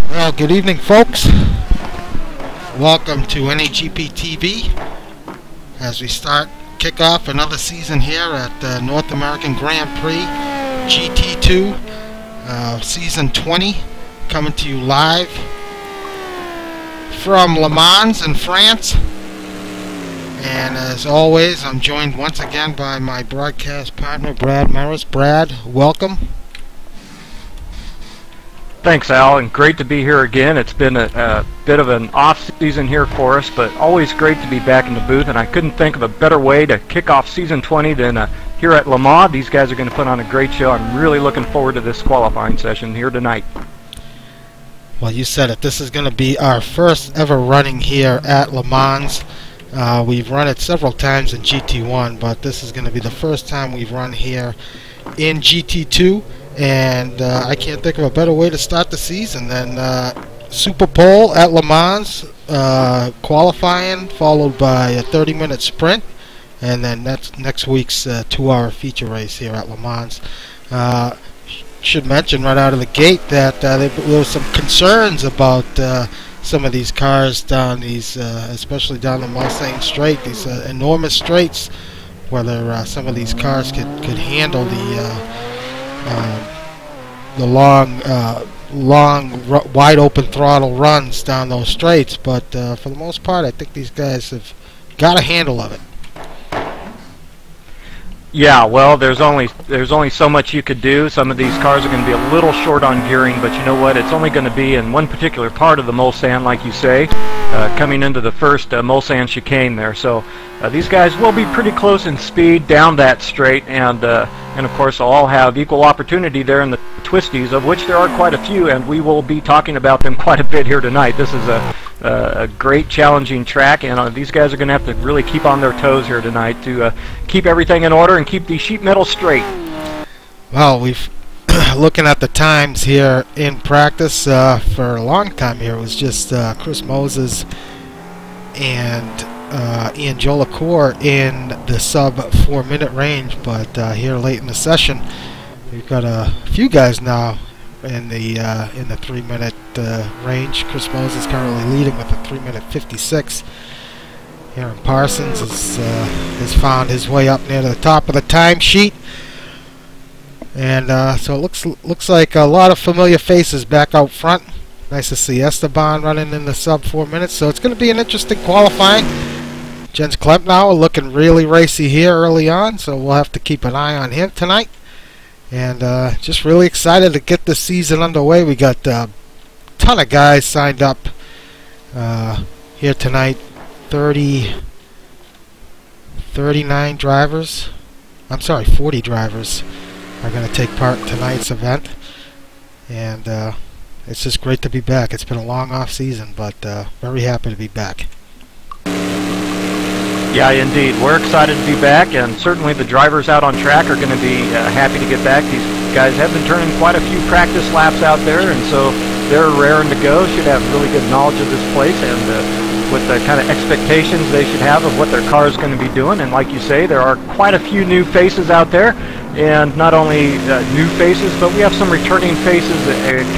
Well, good evening, folks. Welcome to NAGP TV as we kick off another season here at the North American Grand Prix GT2 Season 20, coming to you live from LeMans in France. And as always, I'm joined once again by my broadcast partner, Brad Maris. Brad, welcome. Thanks, Al, and great to be here again. It's been a bit of an off-season here for us, but always great to be back in the booth, and I couldn't think of a better way to kick off Season 20 than here at Le Mans. These guys are going to put on a great show. I'm really looking forward to this qualifying session here tonight. Well, you said it. This is going to be our first ever running here at Le Mans. We've run it several times in GT1, but this is going to be the first time we've run here in GT2. And I can't think of a better way to start the season than Super Pole at Le Mans, qualifying, followed by a 30-minute sprint, and then next week's 2-hour feature race here at Le Mans. Should mention right out of the gate that there were some concerns about some of these cars down these, especially down the Mulsanne Straight, these enormous straights, whether some of these cars could handle the long, wide open throttle runs down those straights, but for the most part, I think these guys have got a handle of it. Yeah, well, there's only so much you could do. Some of these cars are going to be a little short on gearing, but you know what? It's only going to be in one particular part of the Mulsanne, like you say, coming into the first Mulsanne chicane there. So these guys will be pretty close in speed down that straight, and of course, they'll all have equal opportunity there in the twisties, of which there are quite a few, and we will be talking about them quite a bit here tonight. This is a great, challenging track, and these guys are going to have to really keep on their toes here tonight to keep everything in order and keep the sheet metal straight. Well, we've looking at the times here in practice for a long time here. It was just Chris Moses and Ian Jolicoeur in the sub 4-minute range, but here late in the session, we've got a few guys now in the 3-minute range. Chris Moses is currently leading with a 3-minute 56. Aaron Parsons has found his way up near the top of the timesheet, and so it looks like a lot of familiar faces back out front. Nice to see Esteban running in the sub 4 minutes. So it's going to be an interesting qualifying. Jens Klempnauer looking really racy here early on, so we'll have to keep an eye on him tonight. And just really excited to get this season underway. We got a ton of guys signed up here tonight. 39 drivers. I'm sorry, 40 drivers are going to take part in tonight's event. And it's just great to be back. It's been a long off season, but very happy to be back. Yeah, indeed. We're excited to be back, and certainly the drivers out on track are going to be happy to get back. These guys have been turning quite a few practice laps out there, and so they're raring to go, should have really good knowledge of this place, and with the kind of expectations they should have of what their car is going to be doing. And like you say, there are quite a few new faces out there, and not only new faces, but we have some returning faces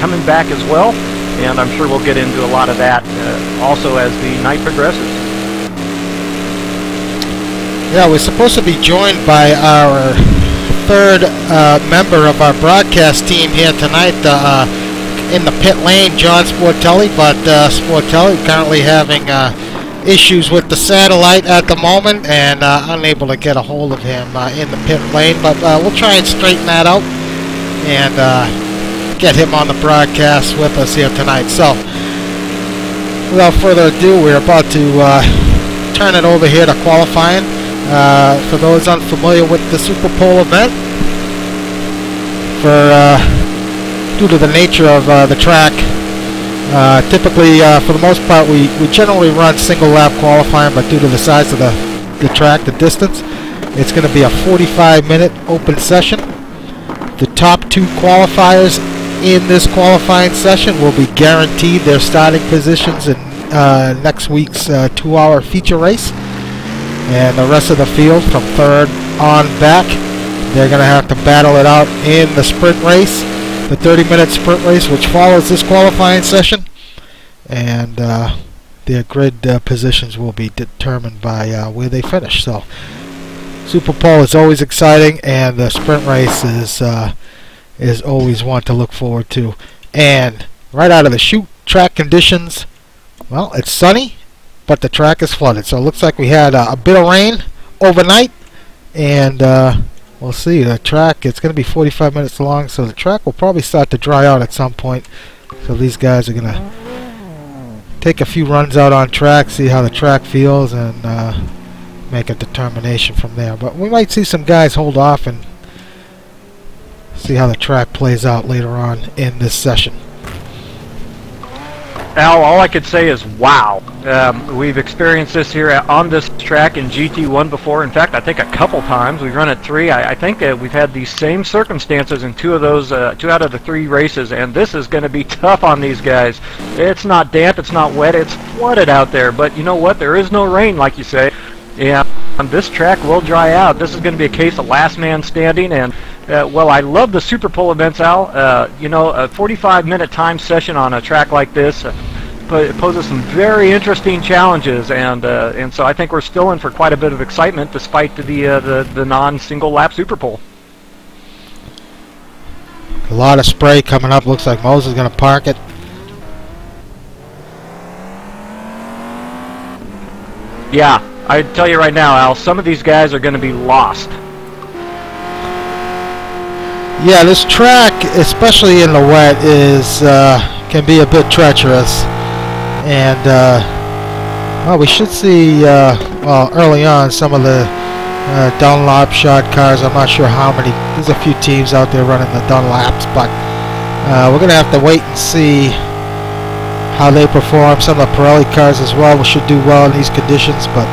coming back as well, and I'm sure we'll get into a lot of that also as the night progresses. Yeah, we're supposed to be joined by our third member of our broadcast team here tonight in the pit lane, John Sportelli, but Sportelli currently having issues with the satellite at the moment and unable to get a hold of him in the pit lane, but we'll try and straighten that out and get him on the broadcast with us here tonight. So without further ado, we're about to turn it over here to qualifying. For those unfamiliar with the Super Pole event, due to the nature of the track, typically for the most part we generally run single lap qualifying, but due to the size of the track, the distance, it's going to be a 45-minute open session. The top 2 qualifiers in this qualifying session will be guaranteed their starting positions in next week's 2-hour feature race. And the rest of the field from 3rd on back, they're going to have to battle it out in the sprint race. the 30-minute sprint race, which follows this qualifying session, and their grid positions will be determined by where they finish. So Super Pole is always exciting, and the sprint race is always one to look forward to. And right out of the chute, track conditions, well, it's sunny, but the track is flooded. So it looks like we had a bit of rain overnight, and we'll see. The track, it's going to be 45 minutes long, so the track will probably start to dry out at some point. So these guys are going to take a few runs out on track, see how the track feels, and make a determination from there. But we might see some guys hold off and see how the track plays out later on in this session. Al, all I could say is wow. We've experienced this here on this track in GT1 before. In fact, I think a couple times. We've run it 3. I think we've had these same circumstances in 2 of those, 2 out of the 3 races, and this is going to be tough on these guys. It's not damp, it's not wet, it's flooded out there. But you know what? There is no rain, like you say. Yeah, this track will dry out. This is going to be a case of last man standing, and well, I love the Super Pole events, Al. You know, a 45-minute time session on a track like this poses some very interesting challenges, and so I think we're still in for quite a bit of excitement despite the non-single lap Super Pole. A lot of spray coming up. Looks like Moses is going to park it. Yeah, I tell you right now, Al, some of these guys are going to be lost. Yeah, this track, especially in the wet, can be a bit treacherous, and well, we should see well, early on some of the Dunlop shot cars. I'm not sure how many. There's a few teams out there running the Dunlops, but we're going to have to wait and see how they perform. Some of the Pirelli cars as well should do well in these conditions, but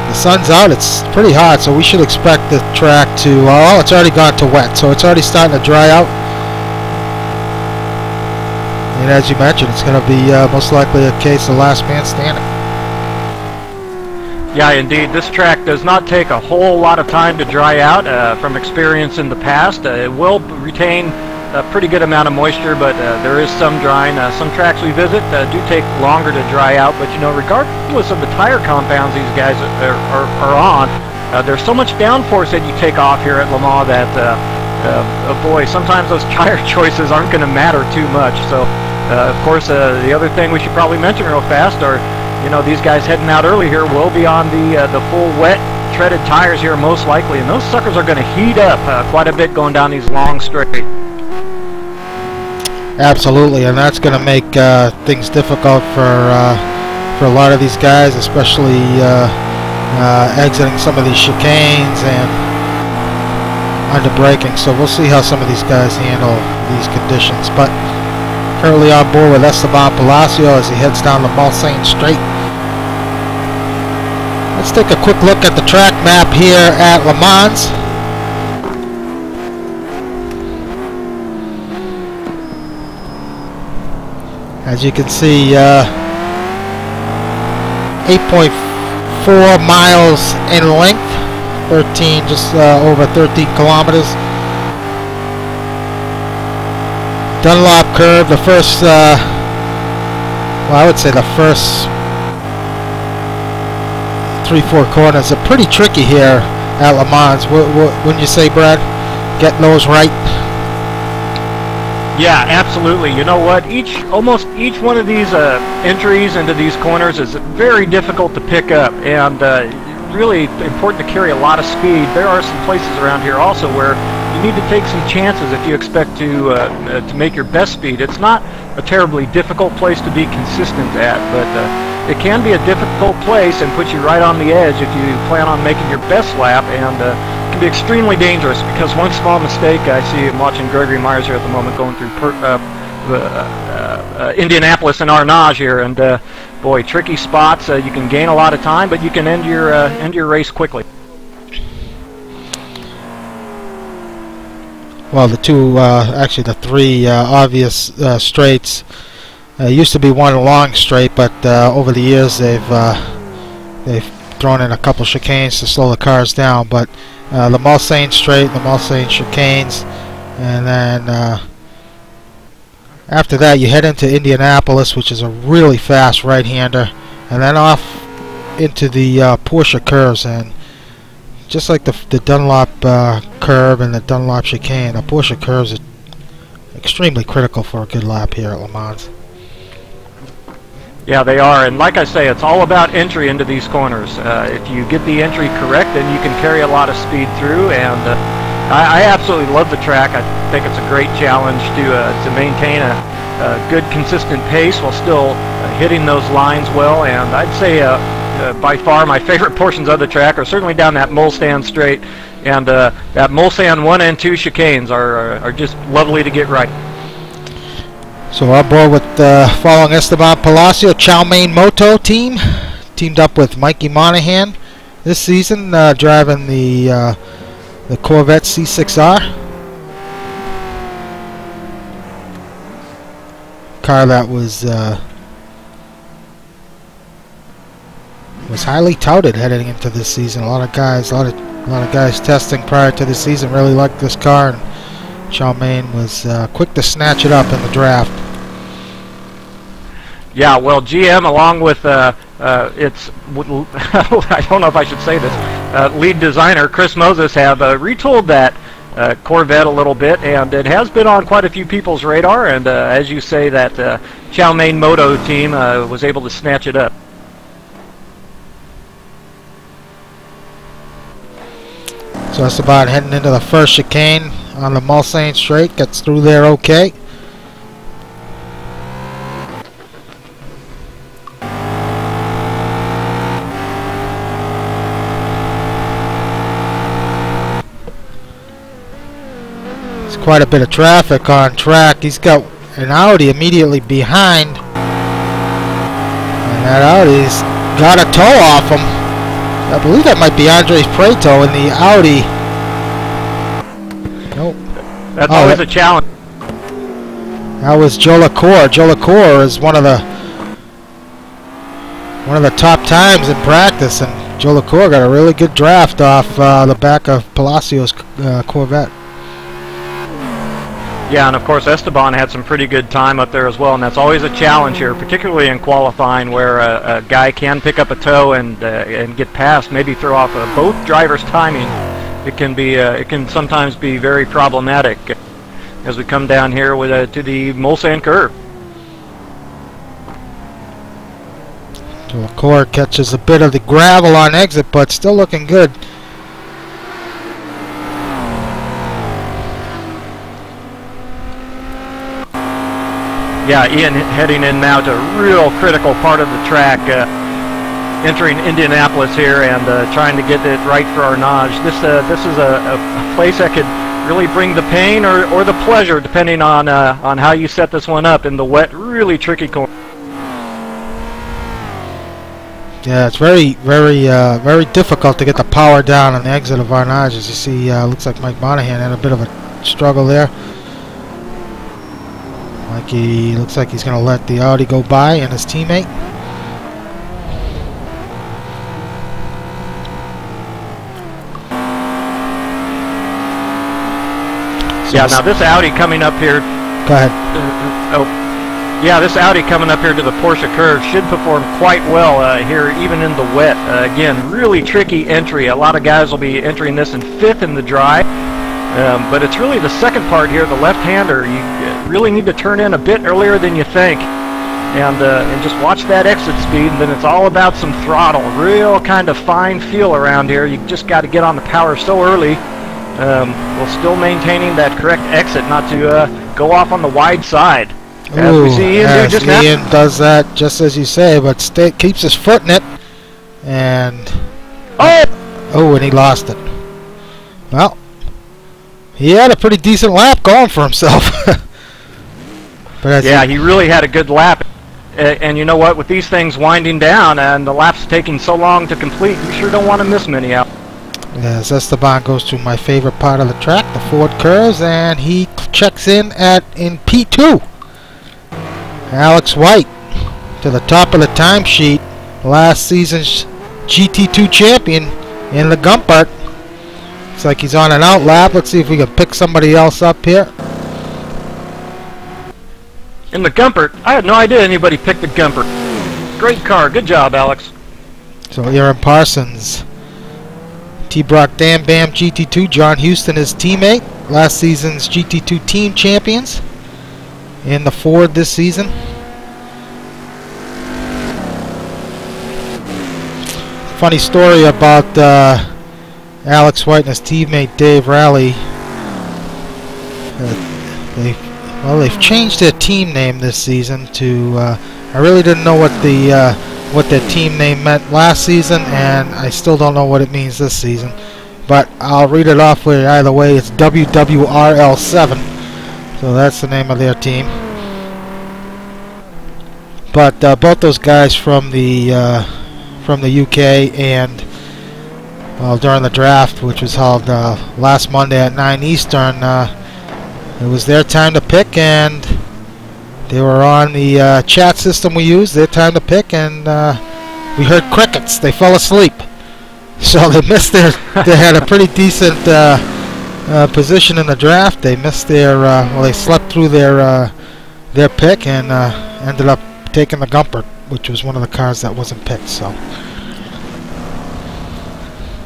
the sun's out, it's pretty hot, so we should expect the track to, well, it's already gone to wet, so it's already starting to dry out. And as you mentioned, it's going to be most likely a case of last man standing. Yeah, indeed. This track does not take a whole lot of time to dry out from experience in the past. It will retain a pretty good amount of moisture, but there is some drying. Some tracks we visit do take longer to dry out, but you know, regardless of the tire compounds these guys are on, there's so much downforce that you take off here at Le Mans that, oh boy, sometimes those tire choices aren't going to matter too much. So, of course, the other thing we should probably mention real fast are, you know, these guys heading out early here will be on the full wet treaded tires here most likely, and those suckers are going to heat up quite a bit going down these long straight. Absolutely, and that's going to make things difficult for a lot of these guys, especially exiting some of these chicanes and under braking. So we'll see how some of these guys handle these conditions. But currently on board with Esteban Palacio as he heads down the Mulsanne Straight. Let's take a quick look at the track map here at Le Mans. As you can see, 8.4 miles in length, just over 13 kilometers. Dunlop curve, the first, well, I would say the first 3-4 corners are pretty tricky here at Le Mans. Wouldn't you say, Brad? Getting those right. Yeah, absolutely. You know what? Almost each one of these entries into these corners is very difficult to pick up, and really important to carry a lot of speed. There are some places around here also where you need to take some chances if you expect to make your best speed. It's not a terribly difficult place to be consistent at, but it can be a difficult place and put you right on the edge if you plan on making your best lap, and can be extremely dangerous because one small mistake, I'm watching Gregory Myers here at the moment going through Indianapolis and Arnage here, and boy, tricky spots. You can gain a lot of time, but you can end your race quickly. Well, actually the 3 obvious straights used to be one long straight, but over the years they've thrown in a couple chicanes to slow the cars down. But the Mulsanne Straight, the Mulsanne chicanes, And then after that you head into Indianapolis, which is a really fast right-hander, and then off into the Porsche curves. And just like the Dunlop curve and the Dunlop chicane, the Porsche curves are extremely critical for a good lap here at Le Mans. Yeah, they are, and like I say, it's all about entry into these corners. If you get the entry correct, then you can carry a lot of speed through, and I absolutely love the track. I think it's a great challenge to maintain a good, consistent pace while still hitting those lines well, and I'd say by far my favorite portions of the track are certainly down that Mulsanne straight, and that Mulsanne 1 and 2 chicanes are just lovely to get right. So our board with following Esteban Palacio, Chow Mein Moto team, teamed up with Mikey Monahan this season, driving the Corvette C6R. Car that was highly touted heading into this season. A lot of guys testing prior to the season really liked this car, and Chow Mein was quick to snatch it up in the draft. Yeah, well, GM, along with its I don't know if I should say this, lead designer Chris Moses, have retooled that Corvette a little bit, and it has been on quite a few people's radar. And as you say, that Chow Mein Moto team was able to snatch it up. So Esteban heading into the first chicane on the Mulsanne straight, gets through there okay. There's quite a bit of traffic on track. He's got an Audi immediately behind, and that Audi's got a toe off him. I believe that might be Andres Prieto in the Audi. Nope. That's always a challenge. That was Joe LaCour. Joe LaCour is one of the top times in practice, and Joe LaCour got a really good draft off the back of Palacio's Corvette. Yeah, and of course Esteban had some pretty good time up there as well, and that's always a challenge here, particularly in qualifying, where a guy can pick up a toe and get past, maybe throw off both drivers' timing. It can sometimes be very problematic as we come down here with to the Mulsanne curve. LaCour catches a bit of the gravel on exit, but still looking good. Yeah, Ian heading in now to a real critical part of the track, entering Indianapolis here and trying to get it right for Arnage. This is a place that could really bring the pain or the pleasure, depending on how you set this one up in the wet, really tricky corner. Yeah, it's very difficult to get the power down on the exit of Arnage. As you see, looks like Mike Monahan had a bit of a struggle there. Mikey looks like he's going to let the Audi go by and his teammate. So yeah, now this Audi coming up here. Go ahead. Yeah, this Audi coming up here to the Porsche curve should perform quite well here, even in the wet. Again, really tricky entry. A lot of guys will be entering this in 5th in the dry. But it's really the second part here, the left-hander. You really need to turn in a bit earlier than you think, and just watch that exit speed, and then it's all about some throttle. Real kind of fine feel around here. You just got to get on the power so early, while still maintaining that correct exit, not to go off on the wide side. As we see Ian do just now. Ian does that just as you say, but keeps his foot in it, and and he lost it. Well, he had a pretty decent lap going for himself. But yeah, he really had a good lap. And you know what? With these things winding down and the laps taking so long to complete, you sure don't want to miss many out. As Esteban goes to my favorite part of the track, the Ford curves, and he checks in P2. Alex White to the top of the timesheet, last season's GT2 champion in the Gumpert. Looks like he's on an out lap. Let's see if we can pick somebody else up here. In the Gumpert, I had no idea anybody picked the Gumpert. Great car. Good job, Alex. So Aaron Parsons, T-Brock Dam Bam GT2, John Houston, his teammate, last season's GT2 team champions in the Ford this season. Funny story about Alex White and his teammate Dave Rowley. They've changed their team name this season to. I really didn't know what their team name meant last season, and I still don't know what it means this season. But I'll read it off for you either way. It's WWRL7, so that's the name of their team. But both those guys from the UK, and well, during the draft, which was held last Monday at 9 Eastern, it was their time to pick, and they were on the chat system we use. Their time to pick, and we heard crickets. They fell asleep, so they missed their. They had a pretty decent position in the draft. They missed their. Well, they slept through their pick and ended up taking the Gumpert, which was one of the cars that wasn't picked. So.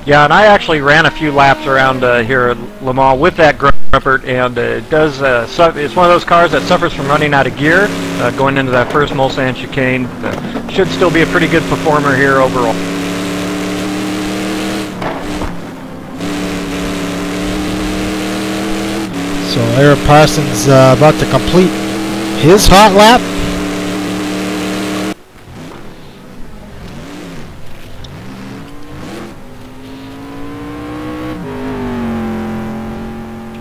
Yeah, and I actually ran a few laps around here at LeMans with that Gumpert, and it does. It's one of those cars that suffers from running out of gear going into that first Mulsanne chicane. Should still be a pretty good performer here overall. So Aaron Parsons about to complete his hot lap.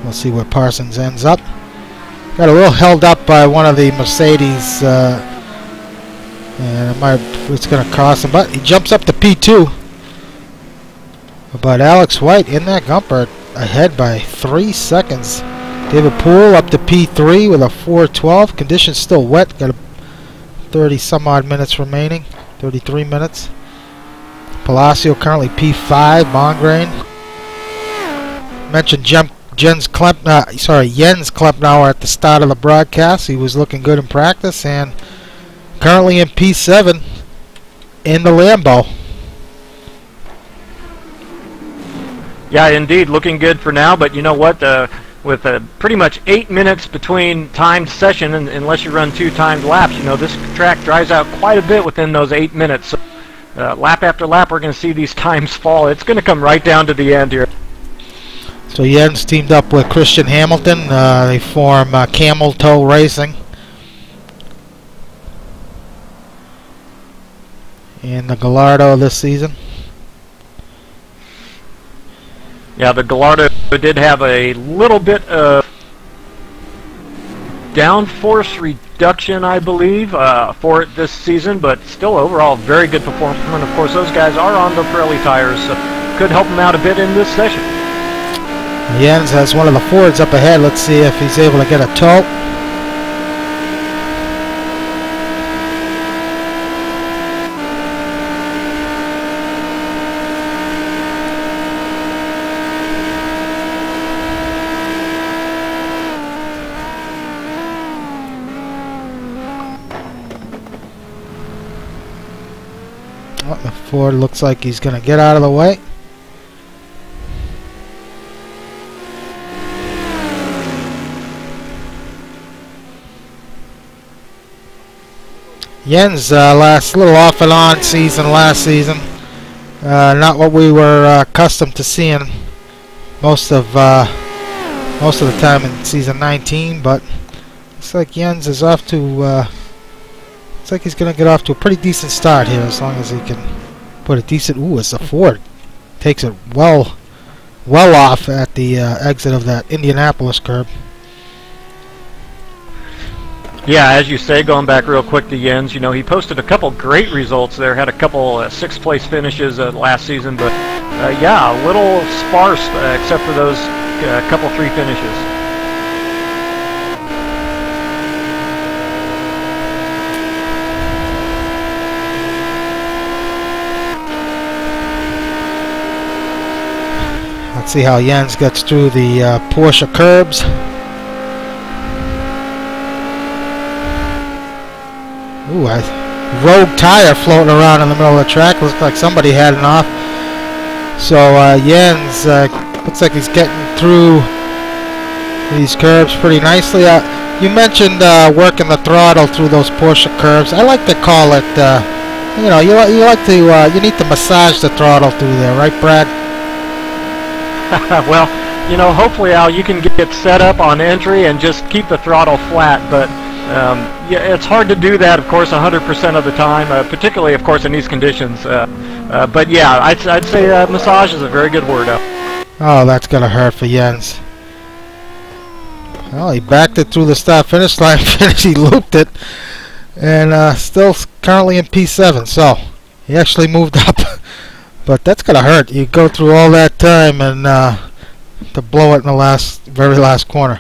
We'll see where Parsons ends up. Got a little held up by one of the Mercedes, and it's going to cost him, but he jumps up to P2. But Alex White in that Gumpert ahead by 3 seconds. David Poole up to P3 with a 4:12. Conditions still wet. Got a 30 some odd minutes remaining. 33 minutes. Palacio currently P5. Mongrain. Mentioned Jens Klempnauer at the start of the broadcast. He was looking good in practice, and currently in P7 in the Lambo. Yeah, indeed, looking good for now. But you know what? With pretty much 8 minutes between timed session, and unless you run 2 timed laps, you know this track dries out quite a bit within those 8 minutes. So, lap after lap, we're going to see these times fall. It's going to come right down to the end here. So Jens teamed up with Christian Hamilton. They form Camel Toe Racing. In the Gallardo this season. Yeah, the Gallardo did have a little bit of downforce reduction, I believe, for it this season, but still overall very good performance. And of course, those guys are on the Pirelli tires, so could help them out a bit in this session. Jens has one of the Fords up ahead. Let's see if he's able to get a tow. Oh, the Ford looks like he's going to get out of the way. Jens little off and on season last season. Not what we were accustomed to seeing most of the time in season 19, but looks like Jens is off to. Looks like he's going to get off to a pretty decent start here, as long as he can put a decent. Ooh, it's the Ford. Takes it well off at the exit of that Indianapolis curb. Yeah, as you say, going back real quick to Jens, you know, he posted a couple great results there, had a couple 6th place finishes last season, but yeah, a little sparse except for those couple 3 finishes. Let's see how Jens gets through the Porsche curbs. Ooh, a rogue tire floating around in the middle of the track. Looks like somebody had it off. So Jens looks like he's getting through these curbs pretty nicely. You mentioned working the throttle through those Porsche curves. I like to call it, you know, you like to you need to massage the throttle through there, right, Brad? Well, you know, hopefully, Al, you can get set up on entry and just keep the throttle flat, but yeah, it's hard to do that, of course, 100% of the time, particularly, of course, in these conditions. But yeah, I'd say massage is a very good word, Al. Oh, that's gonna hurt for Jens. Well, he backed it through the start-finish line, he looped it, and still currently in P7, so he actually moved up. But that's gonna hurt. You go through all that time and to blow it in the very last corner.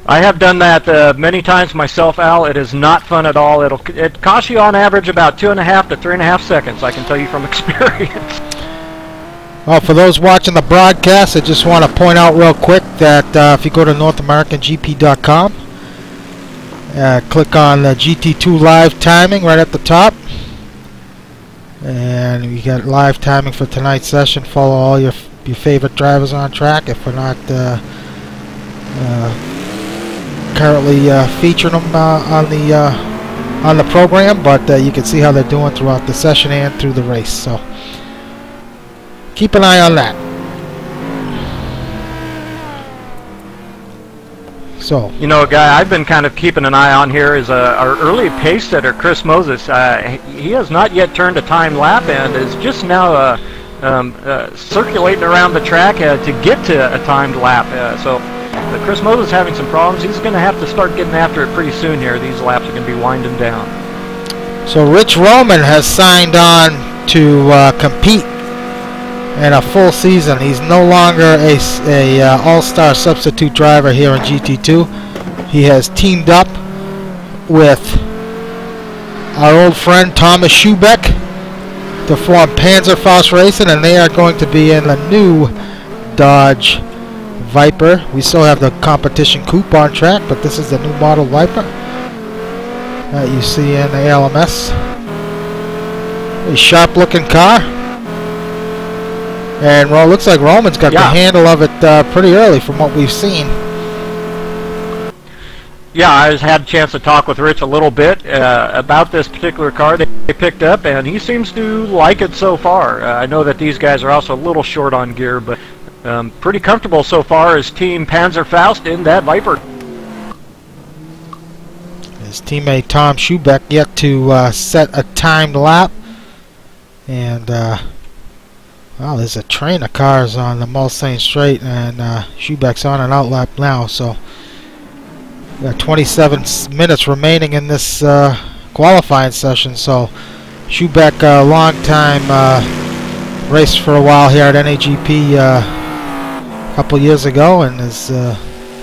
I have done that many times myself, Al. It is not fun at all. It costs you on average about 2.5 to 3.5 seconds. I can tell you from experience. Well, for those watching the broadcast, I just want to point out real quick that if you go to NorthAmericanGP.com, click on the GT2 live timing right at the top, and you got live timing for tonight's session. Follow all your favorite drivers on track. If we're not currently featuring them on the program, but you can see how they're doing throughout the session and through the race. So keep an eye on that. So, you know, a guy I've been kind of keeping an eye on here is our early pace setter, Chris Moses. He has not yet turned a time lap and is just now circulating around the track to get to a timed lap. So Chris Moses is having some problems. He's going to have to start getting after it pretty soon here. These laps are going to be winding down. So Rich Roman has signed on to compete in a full season. He's no longer a all-star substitute driver here in GT2. He has teamed up with our old friend Thomas Schubeck to form Panzerfaust Racing, and they are going to be in the new Dodge Viper. We still have the competition coupe on track, but this is the new model Viper that you see in the LMS. A sharp-looking car. And well, looks like Roman's got the handle of it pretty early from what we've seen. Yeah, I had a chance to talk with Rich a little bit about this particular car they picked up, and he seems to like it so far. I know that these guys are also a little short on gear, but pretty comfortable so far as Team Panzerfaust in that Viper. His teammate Tom Schubeck yet to set a timed lap. And wow, there's a train of cars on the Mulsanne Straight, and Schubeck's on an outlap now. So we got 27 minutes remaining in this qualifying session. So Schubeck, a long time, raced for a while here at NAGP a couple years ago, and has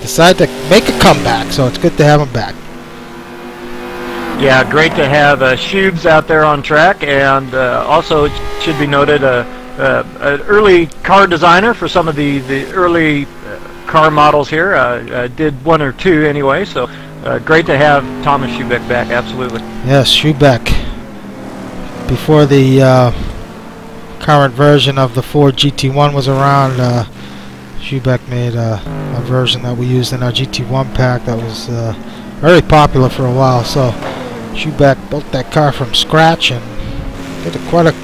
decided to make a comeback. So it's good to have him back. Yeah, great to have Schubes out there on track, and also it should be noted an early car designer for some of the early car models here. Did one or two anyway, so great to have Thomas Schubeck back, absolutely. Yes, Schubeck. Before the current version of the Ford GT1 was around, Schubeck made a version that we used in our GT1 pack that was very popular for a while. So Schubeck built that car from scratch and did quite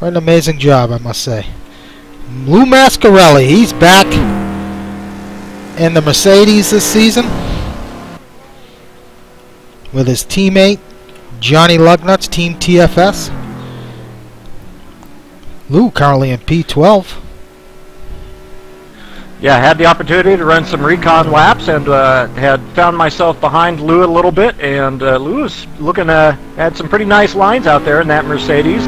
an amazing job, I must say. Lou Mascarelli, he's back in the Mercedes this season with his teammate Johnny Lugnut's Team TFS. Lou currently in P12. Yeah, I had the opportunity to run some recon laps and had found myself behind Lou a little bit, and Lou was looking had some pretty nice lines out there in that Mercedes.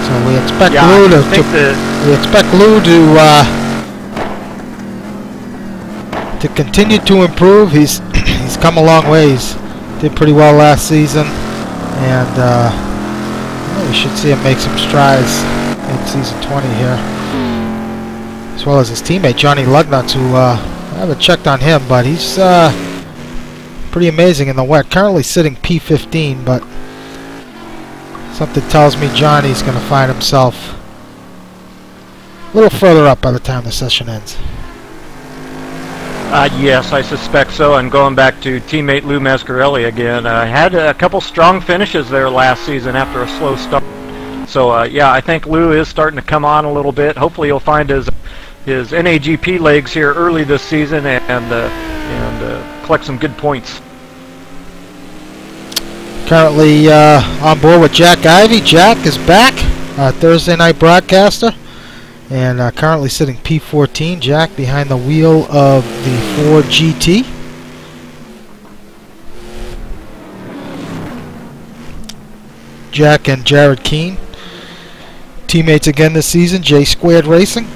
So we expect Yeah, Lou to continue to improve. He's come a long way. He's did pretty well last season, and we should see him make some strides in season 20 here, as well as his teammate Johnny Lugnuts, who I haven't checked on him, but he's pretty amazing in the wet. Currently sitting P15, but something tells me Johnny's going to find himself a little further up by the time the session ends. Yes, I suspect so. And going back to teammate Lou Mascarelli again, had a couple strong finishes there last season after a slow start. So yeah, I think Lou is starting to come on a little bit. Hopefully he'll find his NAGP legs here early this season and collect some good points. Currently on board with Jack Ivey. Jack is back, Thursday night broadcaster, and currently sitting P14. Jack behind the wheel of the Ford GT. Jack and Jared Keene, teammates again this season, J Squared Racing.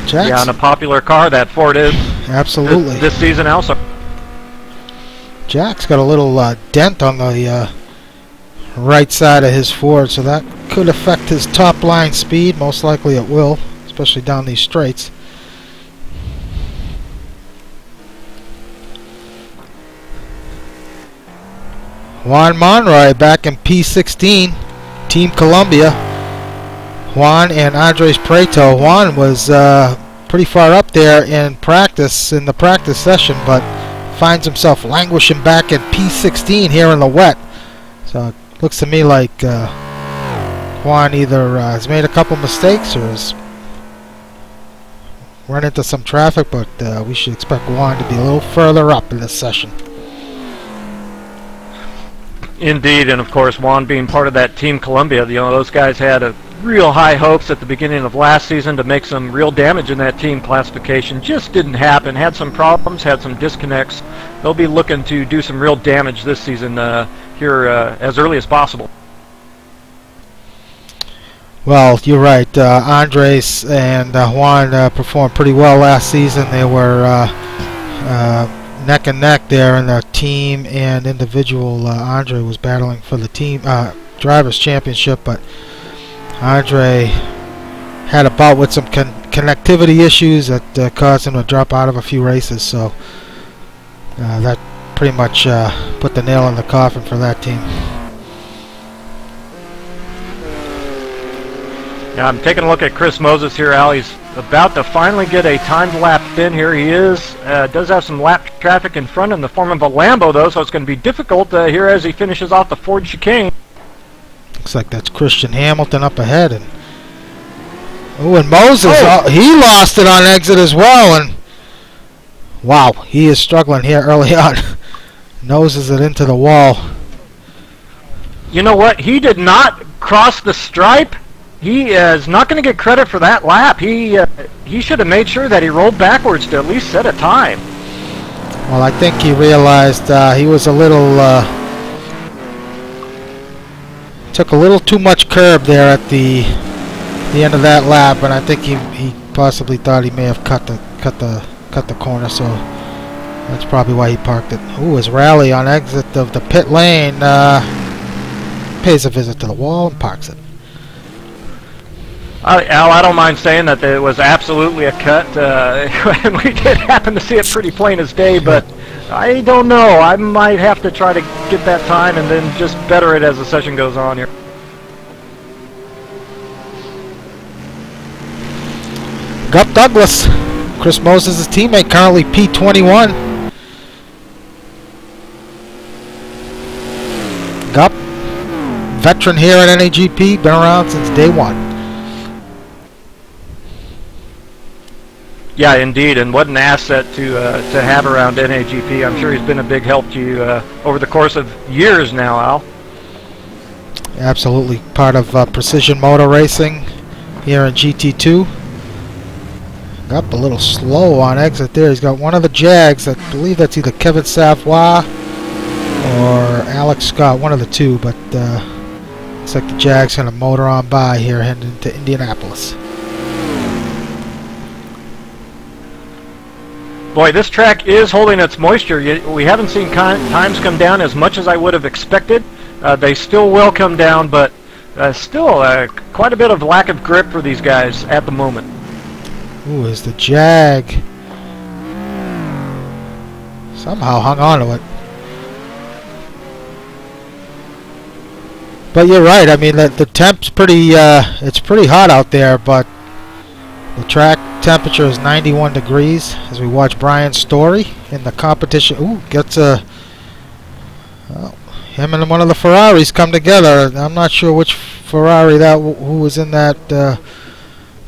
Jack's, yeah, and a popular car that Ford is. Absolutely. This season also. Jack's got a little dent on the right side of his Ford, so that could affect his top line speed. Most likely it will, especially down these straights. Juan Monroy back in P16, Team Columbia. Juan and Andres Preto. Juan was pretty far up there in practice, in the practice session, but finds himself languishing back at P16 here in the wet. So it looks to me like Juan either has made a couple mistakes or has run into some traffic, but we should expect Juan to be a little further up in this session. Indeed, and of course Juan being part of that Team Columbia, you know, those guys had a real high hopes at the beginning of last season to make some real damage in that team classification. Just didn't happen. Had some problems, had some disconnects. They'll be looking to do some real damage this season here as early as possible. Well, you're right. Andres and Juan performed pretty well last season. They were neck and neck there in the team and individual. Andre was battling for the team drivers championship, but Andre had a bout with some connectivity issues that caused him to drop out of a few races, so that pretty much put the nail in the coffin for that team. Yeah, I'm taking a look at Chris Moses here, Al. He's about to finally get a timed lap in here. He does have some lap traffic in front in the form of a Lambo, though, so it's going to be difficult here as he finishes off the Ford chicane. Looks like that's Christian Hamilton up ahead, and Moses, he lost it on exit as well, and wow, he is struggling here early on. Noses it into the wall. You know what? He did not cross the stripe. He is not going to get credit for that lap. He should have made sure that he rolled backwards to at least set a time. Well, I think he realized he was a little took a little too much curb there at the end of that lap, and I think he possibly thought he may have cut the corner, so that's probably why he parked it. Ooh, his rally on exit of the pit lane pays a visit to the wall and parks it. Al, I don't mind saying that it was absolutely a cut. We did happen to see it pretty plain as day, but I don't know. I might have to try to get that time and then just better it as the session goes on here. Gup Douglas, Chris Moses' teammate, currently P21. Gup, veteran here at NAGP, been around since day one. Yeah, indeed, and what an asset to have around NAGP. I'm sure he's been a big help to you over the course of years now, Al. Absolutely, part of Precision Motor Racing here in GT2. Up a little slow on exit there. He's got one of the Jags. I believe that's either Kevin Savoy or Alex Scott, one of the two, but Looks like the Jag's going to motor on by here heading into Indianapolis. Boy, this track is holding its moisture. We haven't seen times come down as much as I would have expected. They still will come down, but still quite a bit of lack of grip for these guys at the moment. Ooh, is the Jag somehow hung on to it. But you're right. I mean, the temp's pretty. It's pretty hot out there, but the track temperature is 91 degrees. As we watch Brian Story in the competition. Ooh, gets a. Well, him and one of the Ferraris come together. I'm not sure which Ferrari who was in that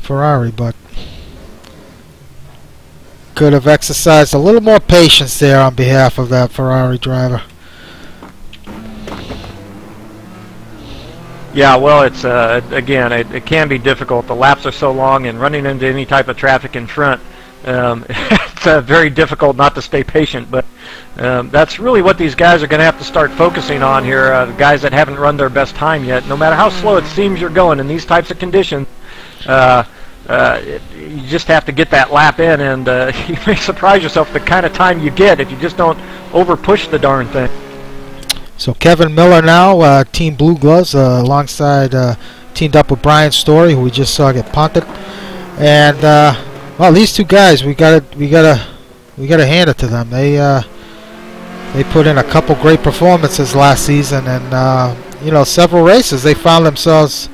Ferrari, but could have exercised a little more patience there on behalf of that Ferrari driver. Yeah, well, it's again, it can be difficult. The laps are so long, and running into any type of traffic in front, it's very difficult not to stay patient. But that's really what these guys are going to have to start focusing on here. The guys that haven't run their best time yet, no matter how slow it seems you're going in these types of conditions, you just have to get that lap in, and you may surprise yourself the kind of time you get if you just don't over push the darn thing. So Kevin Miller now, Team Blue Gloves, alongside teamed up with Brian Story, who we just saw get punted. And well, these two guys, we gotta hand it to them. They put in a couple great performances last season, and you know, several races they found themselves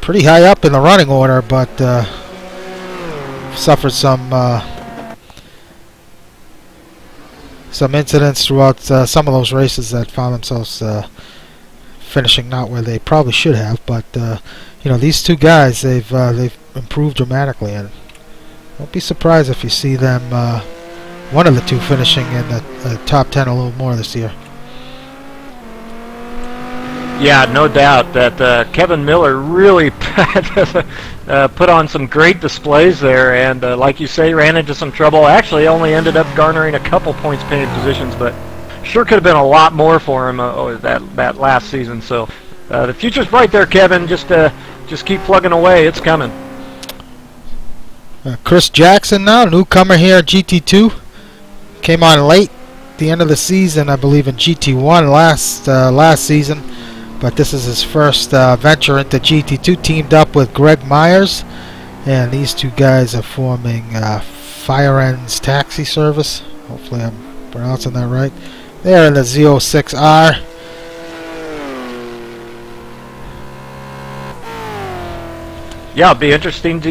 pretty high up in the running order, but suffered some incidents throughout some of those races that found themselves finishing not where they probably should have. But you know, these two guys, they've improved dramatically, and don't be surprised if you see them, one of the two, finishing in the top 10 a little more this year. Yeah, no doubt that Kevin Miller really put on some great displays there, and like you say, ran into some trouble. Actually, only ended up garnering a couple points paid positions, but sure could have been a lot more for him that last season. So the future's bright there, Kevin. Just keep plugging away. It's coming. Chris Jackson now, newcomer here at GT2. Came on late at the end of the season, I believe, in GT1 last season. But this is his first venture into GT2, teamed up with Greg Myers. And these two guys are forming Fire Ends Taxi Service. Hopefully I'm pronouncing that right. They're in the Z06R. Yeah, it'll be interesting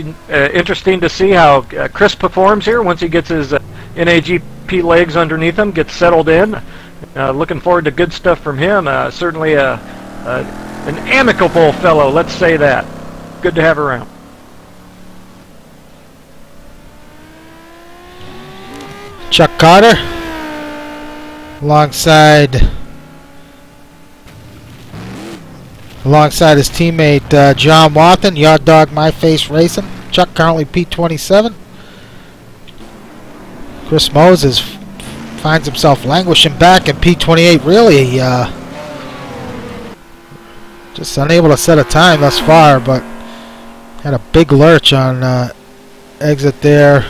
to see how Chris performs here once he gets his NAGP legs underneath him, gets settled in. Looking forward to good stuff from him. Certainly an amicable fellow, let's say that. Good to have around. Chuck Carter alongside his teammate John Wathen, Yard Dog My Face Racing. Chuck currently P27. Chris Moses finds himself languishing back in P28. Really just unable to set a time thus far, but had a big lurch on exit there.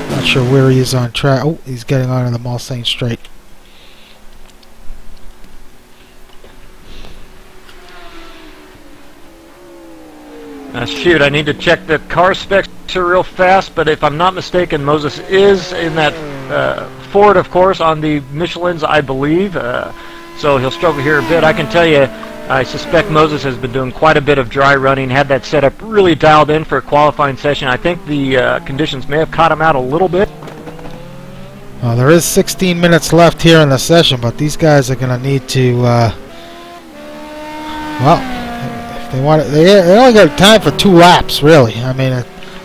Not sure where he is on track. Oh, he's getting onto the Mulsanne Straight. Shoot, I need to check the car specs here real fast, but if I'm not mistaken, Moses is in that Ford, of course, on the Michelins, I believe. So he'll struggle here a bit. I can tell you, I suspect Moses has been doing quite a bit of dry running, had that setup really dialed in for a qualifying session. I think the conditions may have caught him out a little bit. Well, there is 16 minutes left here in the session, but these guys are going to need to, well, if they want it, they only got time for 2 laps, really. I mean,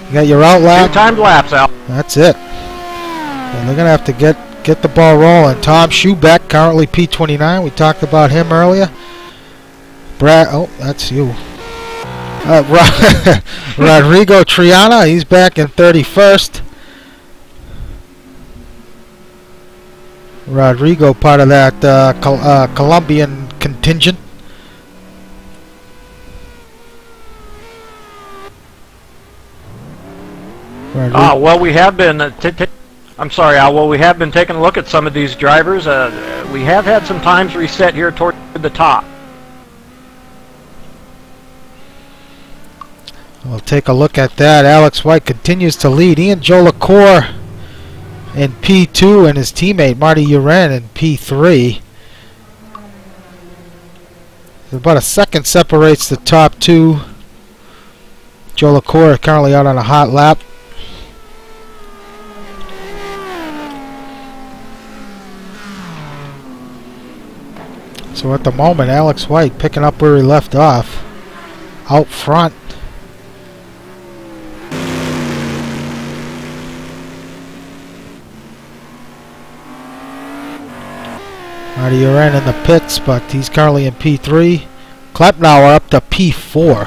you got your out lap. 2 timed laps out. That's it. And they're going to have to get the ball rolling. Tom Schubeck, currently P29. We talked about him earlier. Brad, oh, that's you. Rodrigo Triana, he's back in 31st. Rodrigo, part of that Colombian contingent. Well, we have been. I'm sorry, Al. Well, we have been taking a look at some of these drivers. We have had some times reset here toward the top. We'll take a look at that. Alex White continues to lead. Ian Jolicoeur in P2 and his teammate Marty Uren in P3. About a second separates the top two. Jolicoeur currently out on a hot lap. So at the moment, Alex White picking up where he left off, out front. Marty Uren in the pits, but he's currently in P3. Klepnauer up to P4.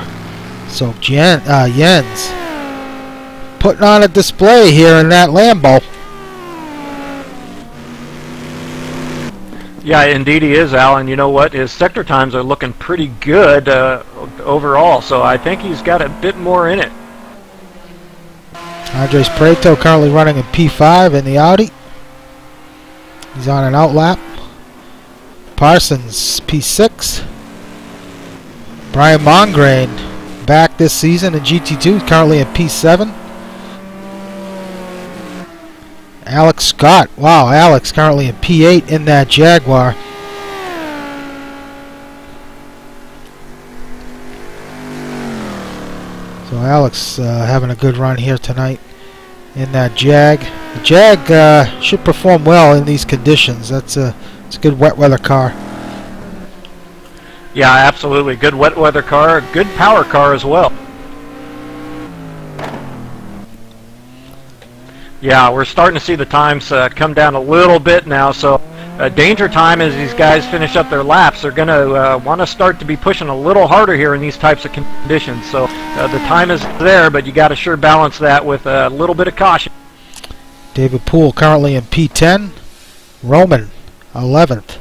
So Jens putting on a display here in that Lambo. Yeah, indeed he is, Al, and you know what? His sector times are looking pretty good overall, so I think he's got a bit more in it. Andres Preto currently running in P5 in the Audi. He's on an out lap. Parsons P6. Brian Mongrain back this season in GT2, currently in P7. Alex Scott, wow, Alex currently in P8 in that Jaguar. So Alex having a good run here tonight in that Jag. The Jag should perform well in these conditions. It's a good wet weather car. Yeah, absolutely. Good wet weather car, good power car as well. Yeah, we're starting to see the times come down a little bit now, so danger time as these guys finish up their laps. They're going to want to start to be pushing a little harder here in these types of conditions. So the time is there, but you got to sure balance that with a little bit of caution. David Poole currently in P10. Roman 11th.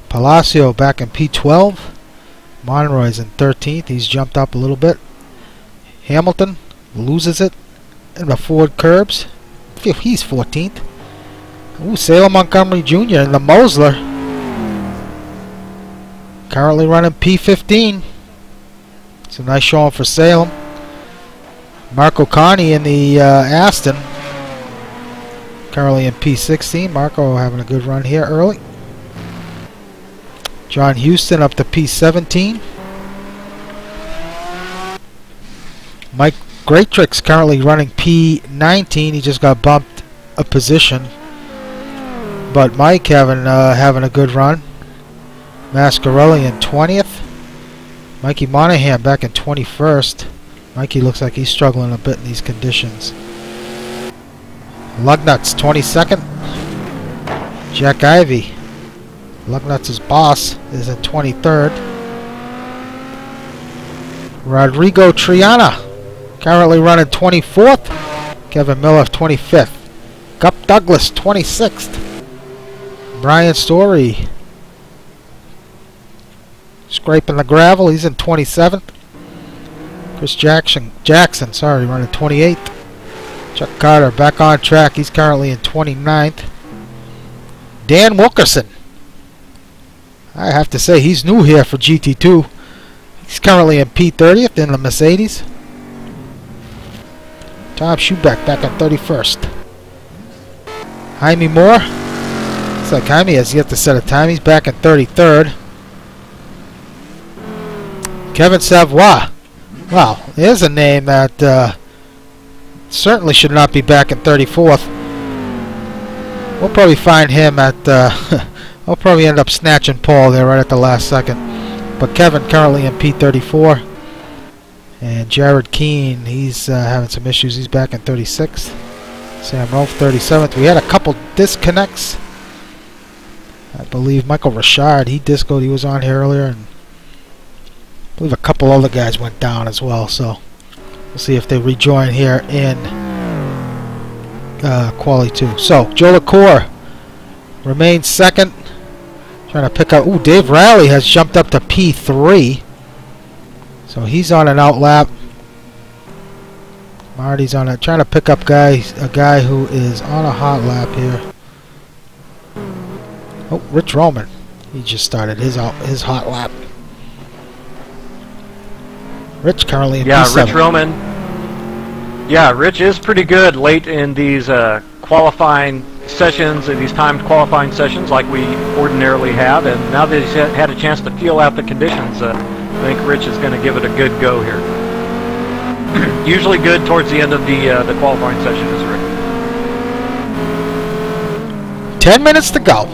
Palacio back in P12. Monroy's in 13th. He's jumped up a little bit. Hamilton loses it in the Ford curbs. He's 14th. Ooh, Salem Montgomery Jr. in the Mosler. Currently running P15. It's a nice showing for Salem. Marco Connie in the Aston. Currently in P16. Marco having a good run here early. John Houston up to P17. Mike Greatrix currently running P19. He just got bumped a position. But Mike having a good run. Mascarelli in 20th. Mikey Monahan back in 21st. Mikey looks like he's struggling a bit in these conditions. Lugnuts 22nd. Jack Ivey, Lugnuts' boss, is in 23rd. Rodrigo Triana currently running 24th. Kevin Miller 25th. Gup Douglas 26th. Brian Story scraping the gravel. He's in 27th. Chris Jackson running 28th. Chuck Carter back on track. He's currently in 29th. Dan Wilkerson, I have to say he's new here for GT2. He's currently in P30th in the Mercedes. Tom Schubeck back in 31st. Jaime Moore, looks like Jaime has yet to set a time. He's back in 33rd. Kevin Savoy, wow, there's a name that certainly should not be back in 34th. We'll probably find him at I'll probably end up snatching Paul there right at the last second. But Kevin currently in P34. And Jared Keane, he's having some issues. He's back in 36th. Sam Rolfe 37th. We had a couple disconnects. I believe Michael Richard, he discoed. He was on here earlier. And I believe a couple other guys went down as well. So we'll see if they rejoin here in Quali 2. So Joe LaCour remains second. Trying to pick up. Ooh, Dave Rowley has jumped up to P3. So he's on an out lap. Marty's on it, trying to pick up a guy who is on a hot lap here. Oh, Rich Roman. He just started his hot lap. Rich currently in P7. Rich Roman. Yeah, Rich is pretty good late in these qualifying sessions, these timed qualifying sessions like we ordinarily have, and now that he's had a chance to feel out the conditions, I think Rich is going to give it a good go here. Usually good towards the end of the qualifying session is Rich. 10 minutes to go.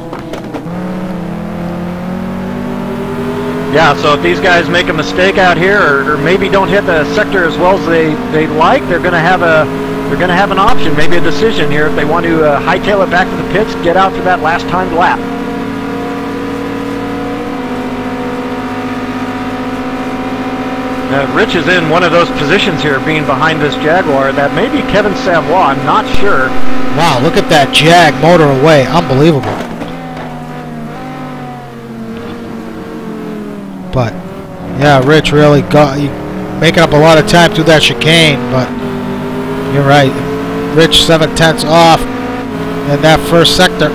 Yeah, so if these guys make a mistake out here, or maybe don't hit the sector as well as they like, they're going to have an option, maybe a decision here if they want to hightail it back to the pits, get out for that last timed lap. Rich is in one of those positions here, being behind this Jaguar. That may be Kevin Savoy. I'm not sure. Wow, look at that Jag motor away. Unbelievable. But yeah, Rich really making up a lot of time through that chicane. But you're right, Rich 7/10 off in that first sector.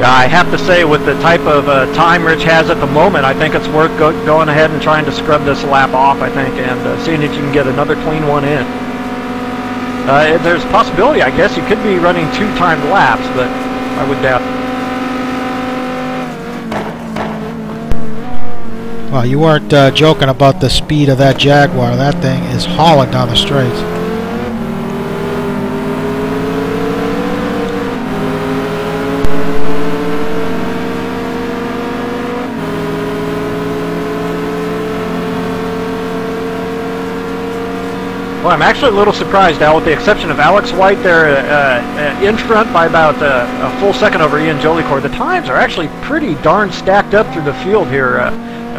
I have to say, with the type of time Rich has at the moment, I think it's worth going ahead and trying to scrub this lap off, I think, and seeing if you can get another clean one in. There's a possibility, I guess, you could be running 2 timed laps, but I would doubt it. Well, you weren't joking about the speed of that Jaguar. That thing is hauling down the straight. Well, I'm actually a little surprised now, with the exception of Alex White there in front by about a full second over Ian Jolicoeur. The times are actually pretty darn stacked up through the field here.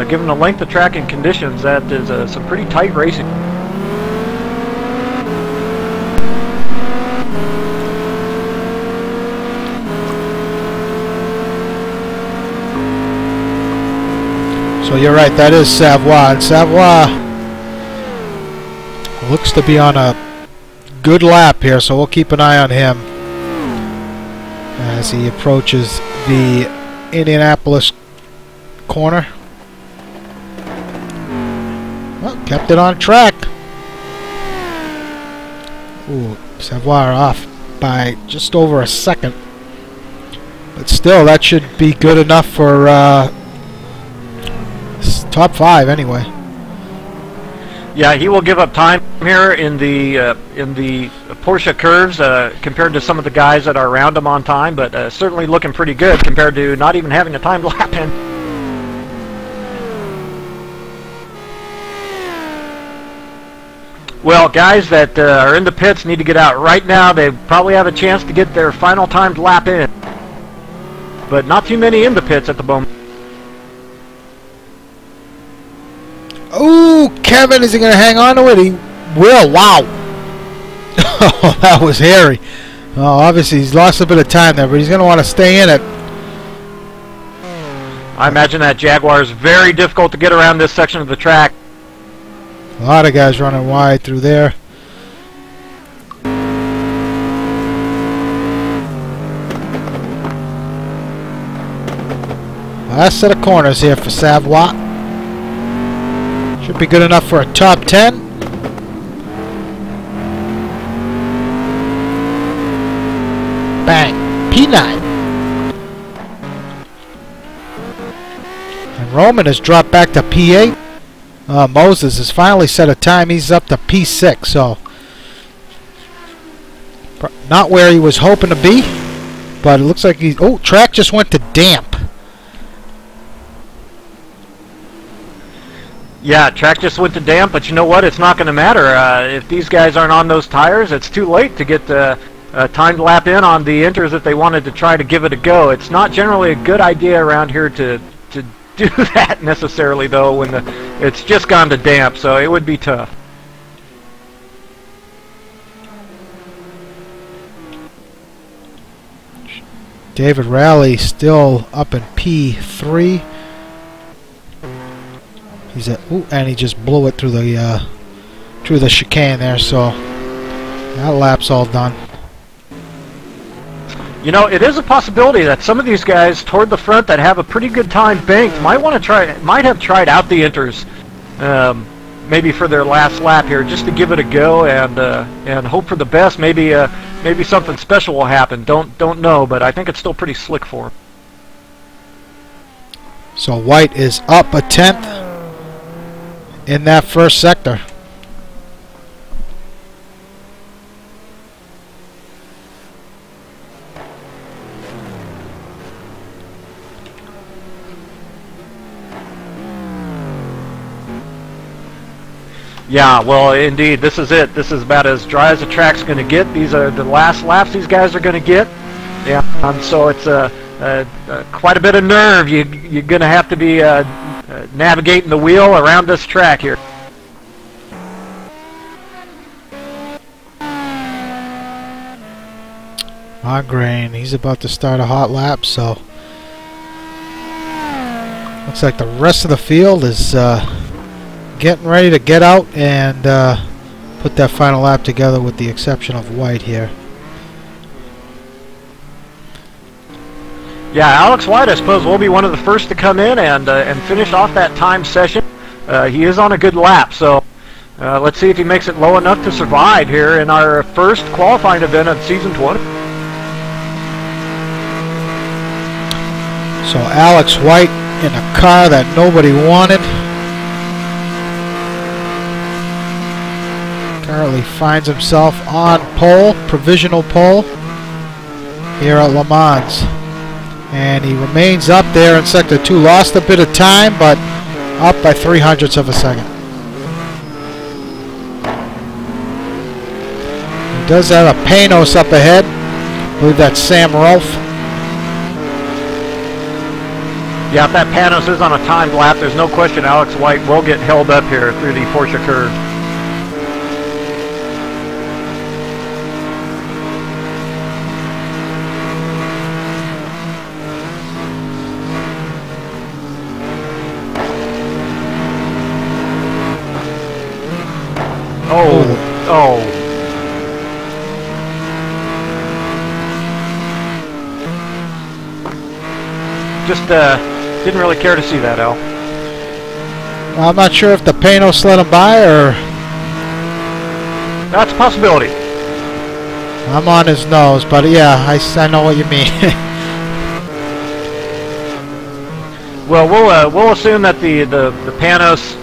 Given the length of track and conditions, that is some pretty tight racing. So you're right, that is Savoy. And Savoy looks to be on a good lap here, so we'll keep an eye on him as he approaches the Indianapolis corner. Well, kept it on track. Ooh, Savoy off by just over a second. But still, that should be good enough for top 5 anyway. Yeah, he will give up time here in the Porsche curves compared to some of the guys that are around him on time, but certainly looking pretty good compared to not even having a timed lap in. Well, guys that are in the pits need to get out right now. They probably have a chance to get their final timed lap in, but not too many in the pits at the moment. Oh, Kevin, is he going to hang on to it? He will. Wow. Oh, that was hairy. Oh, obviously, he's lost a bit of time there, but he's going to want to stay in it. I imagine that Jaguar is very difficult to get around this section of the track. A lot of guys running wide through there. Last set of corners here for Savoy. Should be good enough for a top 10. Bang. P9. And Roman has dropped back to P8. Moses has finally set a time. He's up to P6, so not where he was hoping to be, but it looks like he's... Oh, track just went to damp. Yeah, track just went to damp, but you know what? It's not going to matter. If these guys aren't on those tires, it's too late to get the timed lap in on the inters if they wanted to try to give it a go. It's not generally a good idea around here to do that necessarily, though, when it's just gone to damp, so it would be tough. David Rowley still up in P3. He's at, ooh, and he just blew it through the through the chicane there, so that lap's all done. You know, it is a possibility that some of these guys toward the front that have a pretty good time banked might have tried out the inters, maybe for their last lap here, just to give it a go and hope for the best. Maybe maybe something special will happen. Don't know, but I think it's still pretty slick for him. So White is up a 10th in that first sector. Yeah, well, indeed, this is it. This is about as dry as the track's going to get. These are the last laps these guys are going to get. Yeah, so it's quite a bit of nerve. You're going to have to be navigating the wheel around this track here. On grain, he's about to start a hot lap, so looks like the rest of the field is getting ready to get out and put that final lap together, with the exception of White here. Yeah, Alex White, I suppose, will be one of the first to come in and finish off that time session. He is on a good lap, so let's see if he makes it low enough to survive here in our first qualifying event of Season 20. So Alex White in a car that nobody wanted currently finds himself on pole, provisional pole here at Le Mans. And he remains up there in Sector 2. Lost a bit of time, but up by 0.03 of a second. He does have a Panos up ahead. I believe that's Sam Rolfe. Yeah, if that Panos is on a timed lap, there's no question Alex White will get held up here through the Porsche curve. Oh. Just didn't really care to see that, Al. I'm not sure if the Panos let him by, or that's a possibility. I'm on his nose, but yeah, I know what you mean. Well, we'll assume that the Panos.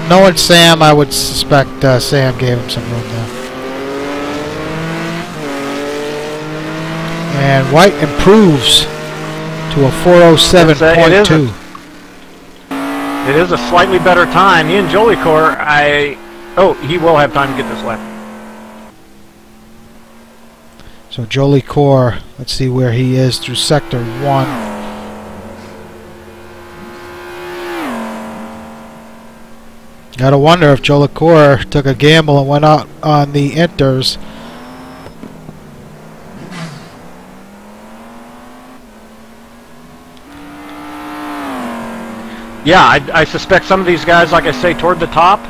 Knowing Sam, I would suspect Sam gave him some room there. And White improves to a 4:07.2. It is a slightly better time. He and Jolicoeur, he will have time to get this lap. So Jolicoeur, let's see where he is through Sector 1. Gotta wonder if Jolicoeur took a gamble and went out on the inters. Yeah, I suspect some of these guys, like I say, toward the top,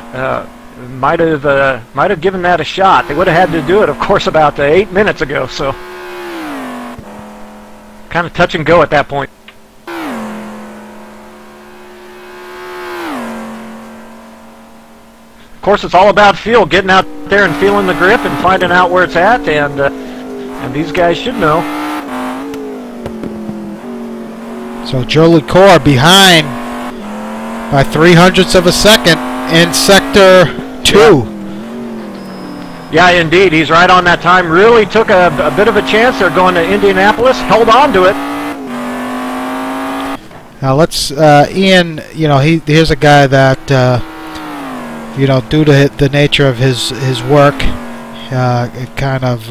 might have given that a shot. They would have had to do it, of course, about 8 minutes ago. So, kind of touch and go at that point. Of course, it's all about feel, getting out there and feeling the grip and finding out where it's at, and these guys should know. So Jolicoeur behind by 0.03 of a second in Sector 2. Yeah, indeed, he's right on that time. Really took a bit of a chance there going to Indianapolis, held on to it. Now let's, Ian, you know, here's a guy that, you know, due to the nature of his work, it kind of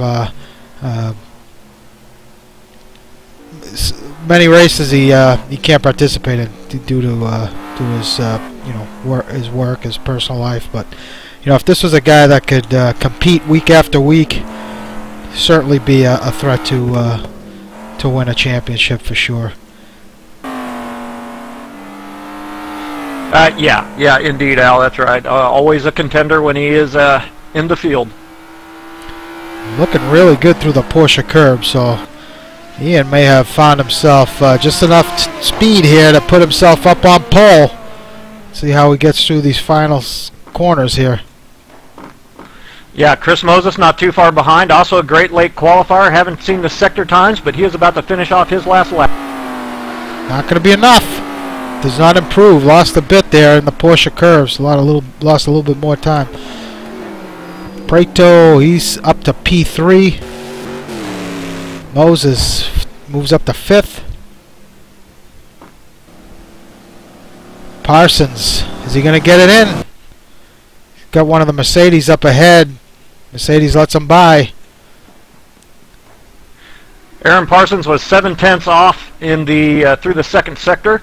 many races he can't participate in due to his you know, his work, his personal life. But you know, if this was a guy that could compete week after week, certainly be a threat to win a championship for sure. Yeah, indeed, Al. That's right. Always a contender when he is in the field. Looking really good through the Porsche curb, so Ian may have found himself just enough speed here to put himself up on pole. See how he gets through these final corners here. Yeah, Chris Moses not too far behind. Also a great late qualifier. Haven't seen the sector times, but he is about to finish off his last lap. Not going to be enough. Does not improve. Lost a bit there in the Porsche curves. Lost a little bit more time. Prieto, he's up to P3. Moses moves up to 5th. Parsons, is he going to get it in? Got one of the Mercedes up ahead. Mercedes lets him by. Aaron Parsons was 7/10 off in the through the second sector.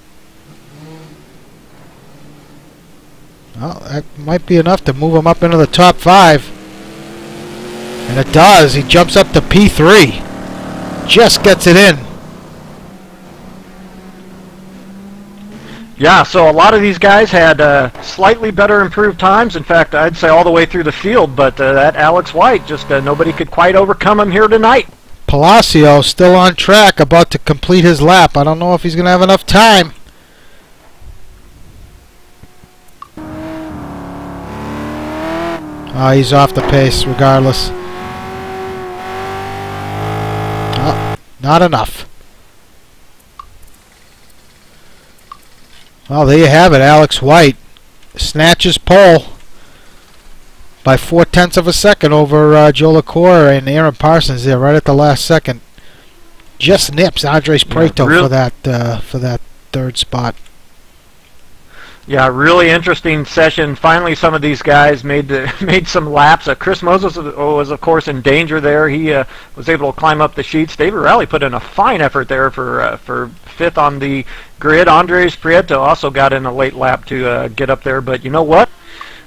Well, that might be enough to move him up into the top 5. And it does. He jumps up to P3. Just gets it in. Yeah, so a lot of these guys had slightly better improved times. In fact, I'd say all the way through the field, but that Alex White, just nobody could quite overcome him here tonight. Palacio still on track, about to complete his lap. I don't know if he's going to have enough time. Oh, he's off the pace regardless. Oh, not enough. Well, there you have it. Alex White snatches pole by 0.4 of a second over Joe LaCour and Aaron Parsons there right at the last second. Just nips Andres Prieto for that third spot. Yeah, really interesting session. Finally, some of these guys made some laps. Chris Moses was, of course, in danger there. He was able to climb up the sheets. David Rowley put in a fine effort there for 5th on the grid. Andres Prieto also got in a late lap to get up there. But you know what?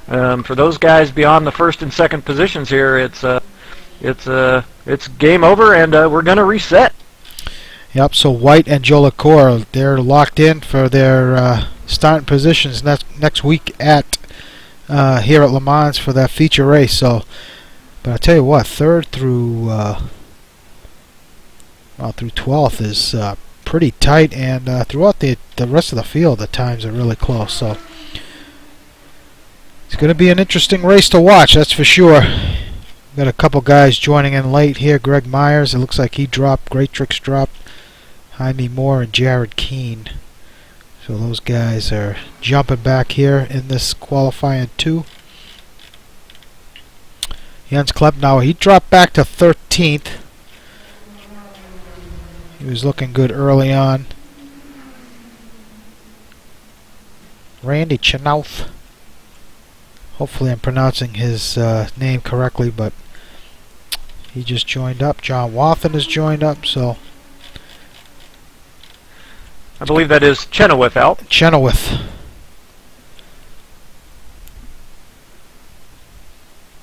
For those guys beyond the first and second positions here, it's game over, and we're going to reset. Yep. So White and Joe LaCour, they're locked in for their starting positions next week at here at Le Mans for that feature race. So, but I tell you what, 3rd through 12th is pretty tight, and throughout the rest of the field, the times are really close. So it's going to be an interesting race to watch, that's for sure. Got a couple guys joining in late here. Greg Myers, it looks like he dropped. Great Tricks dropped. Jaime Moore and Jared Keane. So those guys are jumping back here in this qualifying 2. Jens Klebnauer, he dropped back to 13th. He was looking good early on. Randy Chenouth. Hopefully I'm pronouncing his name correctly, but he just joined up. John Wathen has joined up, so I believe that is Chenoweth out. Chenoweth.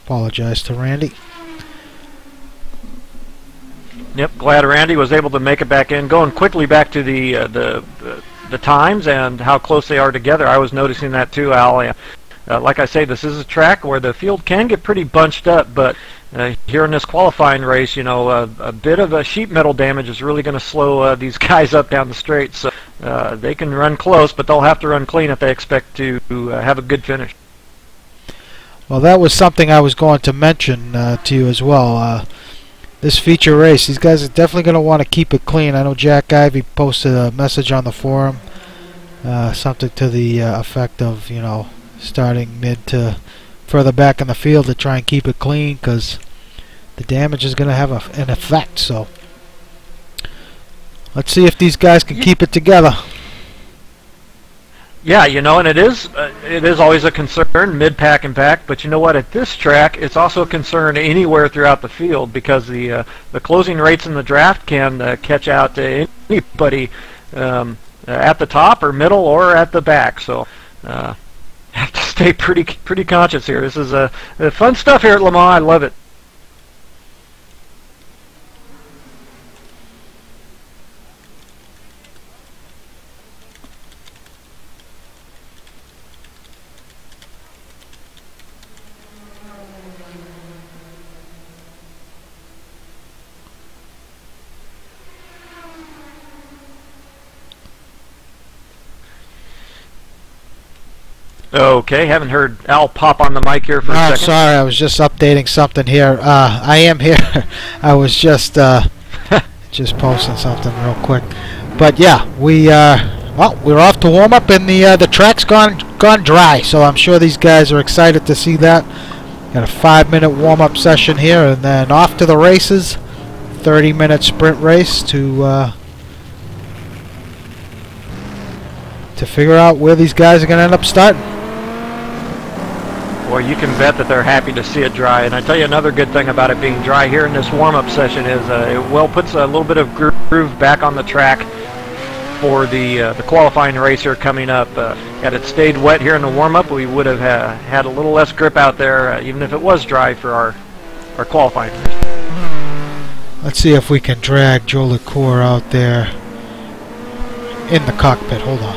Apologize to Randy. Yep, glad Randy was able to make it back in. Going quickly back to the times and how close they are together. I was noticing that too, Al. Like I say, this is a track where the field can get pretty bunched up, but here in this qualifying race, you know, a bit of a sheet metal damage is really going to slow these guys up down the straight. So they can run close, but they'll have to run clean if they expect to have a good finish. Well, that was something I was going to mention to you as well. This feature race, these guys are definitely going to want to keep it clean. I know Jack Ivey posted a message on the forum, something to the effect of, you know, starting mid to further back in the field to try and keep it clean, because the damage is going to have an effect. So let's see if these guys can keep it together. Yeah, you know, and it is always a concern, mid-pack and back, but you know what, at this track, it's also a concern anywhere throughout the field, because the closing rates in the draft can catch out to anybody at the top or middle or at the back. So have to stay pretty conscious here. This is fun stuff here at Le Mans. I love it. Okay, haven't heard Al pop on the mic here for a second. Sorry, I was just updating something here. I am here. I was just posting something real quick. But yeah, we're off to warm up, and the track's gone dry. So I'm sure these guys are excited to see that. Got a 5-minute warm up session here, and then off to the races. 30-minute sprint race to figure out where these guys are going to end up starting. Well, you can bet that they're happy to see it dry. And I tell you, another good thing about it being dry here in this warm-up session is it puts a little bit of groove back on the track for the qualifying race here coming up. Had it stayed wet here in the warm-up, we would have had a little less grip out there, even if it was dry for our qualifying race. Let's see if we can drag Joe LeCour out there in the cockpit. Hold on.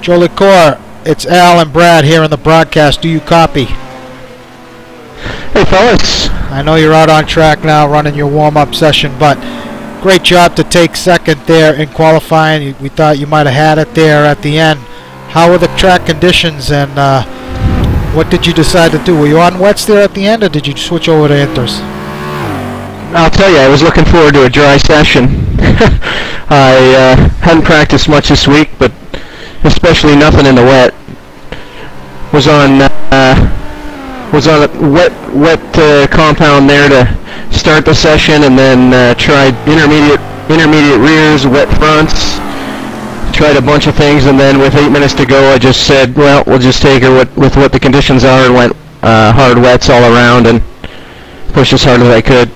Joe LeCour, it's Al and Brad here in the broadcast. Do you copy? Hey fellas. I know you're out on track now running your warm-up session, but great job to take second there in qualifying. We thought you might have had it there at the end. How were the track conditions, and what did you decide to do? Were you on wets there at the end, or did you switch over to inters? I'll tell you, I was looking forward to a dry session. I hadn't practiced much this week, but especially nothing in the wet. Was on a wet compound there to start the session, and then tried intermediate rears, wet fronts. Tried a bunch of things, and then with 8 minutes to go, I just said, well, we'll just take her with what the conditions are, and went hard wets all around and pushed as hard as I could.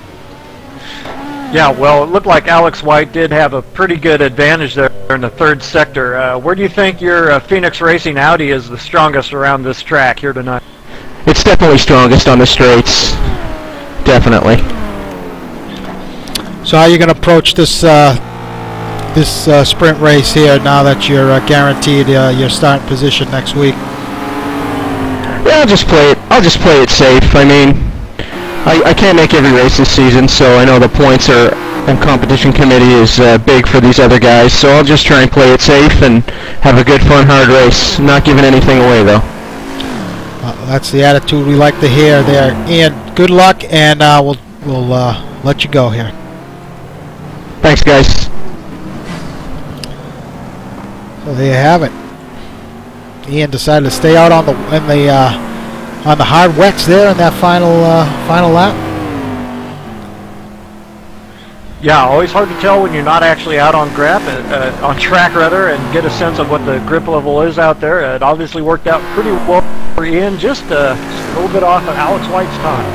Yeah, well, it looked like Alex White did have a pretty good advantage there in the third sector. Where do you think your Phoenix Racing Audi is the strongest around this track here tonight? It's definitely strongest on the straights. Definitely. So how are you going to approach this sprint race here now that you're guaranteed your starting position next week? Yeah, I'll just play it safe. I mean, I can't make every race this season, so I know the points and competition committee is big for these other guys, so I'll just try and play it safe and have a good, fun, hard race. Not giving anything away, though. That's the attitude we like to hear there. Ian, good luck, and we'll let you go here. Thanks, guys. So there you have it. Ian decided to stay out on the hard wets there in that final lap. Yeah, always hard to tell when you're not actually out on track and get a sense of what the grip level is out there. It obviously worked out pretty well for Ian, just a little bit off of Alex White's time.